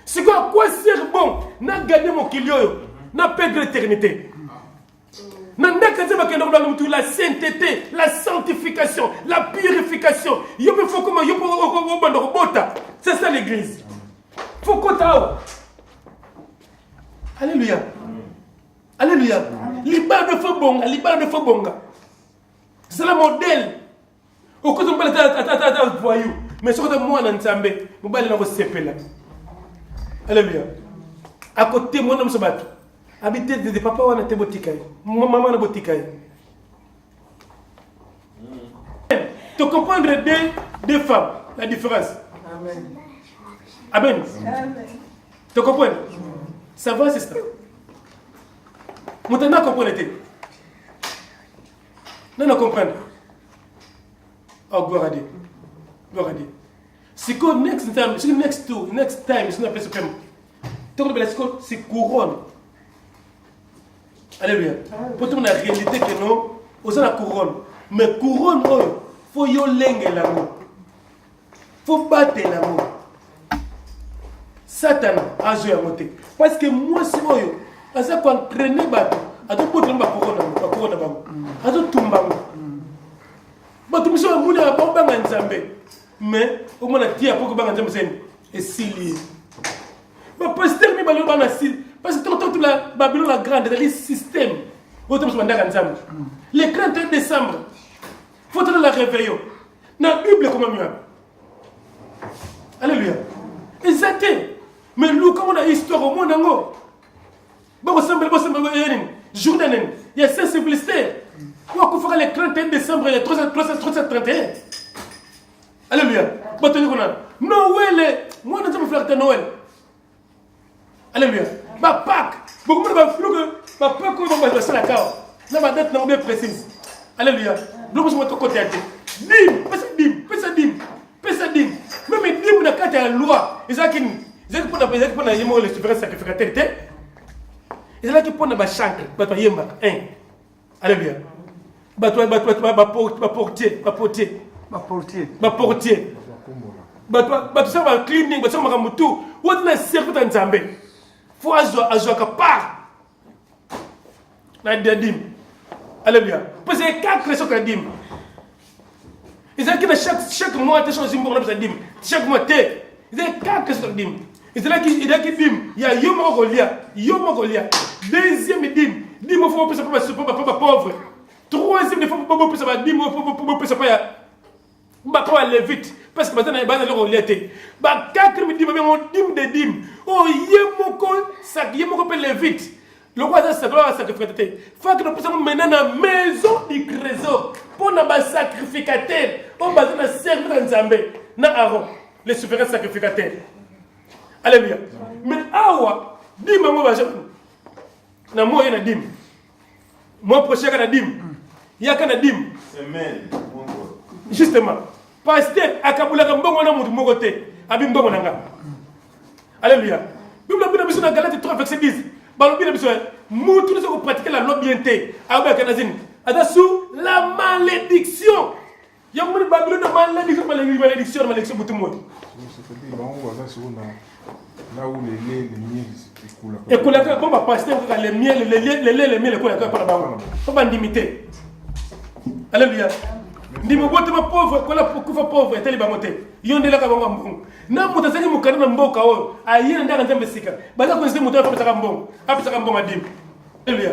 C'est quoi sert bon? N'a gagné mon kilio, n'a pas l'éternité. La sainteté, la sanctification, la purification. C'est ça l'église. Faut qu'on t'aille. Alléluia. Alléluia. Liban de Fobonga, Liban de Fobonga. C'est le modèle. Au côté de mon voyou. Mais sur le moi dans Nzambe, nous allons nous séparer. Alléluia. À côté, moi, nous sommes battus. Habiter de papa, on a été boticaï. Maman, on a boticaï. Tu comprends deux femmes, la différence.
Amen.
Amen. Tu comprends? Ça va, c'est ça. Maintenant, comprendre. Non, comprendre. Oh, gloire à Dieu. Gloire à Dieu. C'est quoi next time, next time, c'est une personne. C'est couronne. Alléluia. Pour tout la réalité que nous, on a la couronne. Mais couronne, il faut y aller l'amour. Il faut battre l'amour. Satan a joué à monter. Parce que moi, si moi, je suis entraîné, je suis couronne. Je suis tombé. Je suis tombé. Mais au moins, je suis tombé. Et s'il y a. Parce que tout la Babylone la grande, dans les systèmes. Le 31 décembre, il faut la réveiller. Dans la Bible, comment mieux. Alléluia. Exactement. Mais nous, comme on a histoire au monde, journée, il y a sensibilité. Pourquoi faire le 31 décembre, il y a 331. Alléluia. Noël, moi, je vais faire Noël. Alléluia. Ma Pâques. Beaucoup de gens que ma Pâques, on va passer la carte. Là, ma date n'est pas précise. Alléluia. Nous sommes de côté. Dim, pesa dim. Même dim na carte à la loi. Ils ont pour la yémo le souverain sacrificateur. Ils ont qui pour la chancre, ba yemba. Alléluia. Ba portier. Ba ça va cleaning, ba ça va mutu. What na serve dans Nzambe. Faut azwa part. Na dim. Alléluia. Parce que quatre créations que dim. Ils ont que chaque mois tu changes pour la dim. Chaque mois tu. Ils ont quatre créations que dim. Ils ont que dim. Il y a Yom Golia. Deuxième dim. Dim faut pas pauvre. Troisième faut pas dim pas lévite. Parce que maintenant, il y a des reliés. Quatre me dit, mais de dim. Oh, yemoko peut lévite. Le roi a sacrificateur. Il faut que nous puissions mener dans la maison du trésor. Pour nous sacrificateur. On va nous servir dans Nzambe. Dans Aaron, le souverain sacrificateur. Alléluia. Mais awa, dim, moi, je na moi, il y a dim. Moi, prochain, il y a dim. Il y a dim.
Semaine.
Justement. Pasteur, akabula mbongo na mutu mokote. Abi mbongo nanga. Alléluia. Bible a dit dans Galates 3 verset 10. Balobi na biso mutu ne se pratiquer la loi bienté. Aba kanazini. Adasu la malédiction. Ya muri Babylone malédiction mutu mo.
Là où les miel coulent.
Et coulent comme pasteur les miel coulent par là-bas. Faut pas limiter. Alléluia. Ndimo bote ma pauvre kola kufa pauvre eteli bamote yondela ka bonga mbongo na mutazaki mukana na mboka oyo ayina ndaka nzambe sika baza ko nzi mutoya pesa mbongo apesa mbongo adim. Alléluia.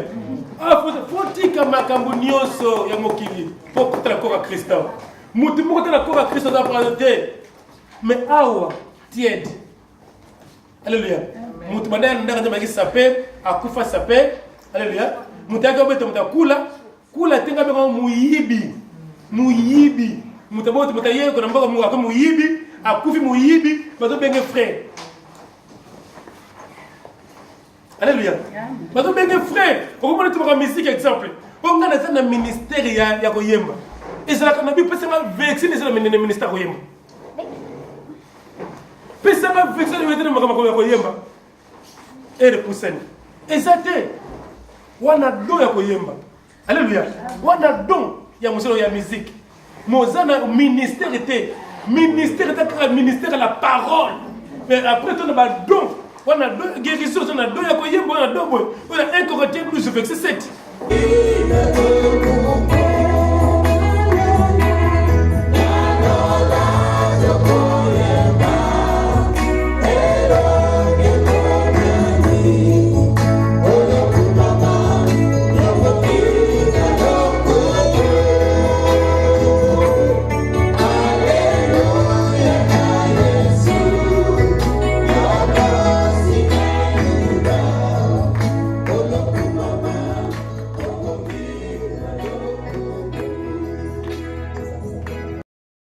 Fotika makambo nyonso ya mokili pour kutala koka Kristo mutu moko tala koka Kristo za présenter mais awa tiède. Alléluia. mutu banda ndaka nzambe ki sape akufa sape alléluia mutu aka beta mutu kula tenga beko muyibi mutu bote mutu yeye ko nambaka mu akamu muyibi akufi muyibi bazo benge frère alléluia bazo benge frère okomona tu ba musique exemple on a na ministère ya koyemba ezalaka na bi pesa nga vexé les na ministère koyemba pesa nga vexé les na makamako ya koyemba ere pusani ezate wana do ya koyemba alléluia wana don ya musolo ya musique mozana ministère était ministère de la parole mais après ton ba don wana do guérison na do ya koyemba wana do boy wana 1 Corinthiens 12 verset 7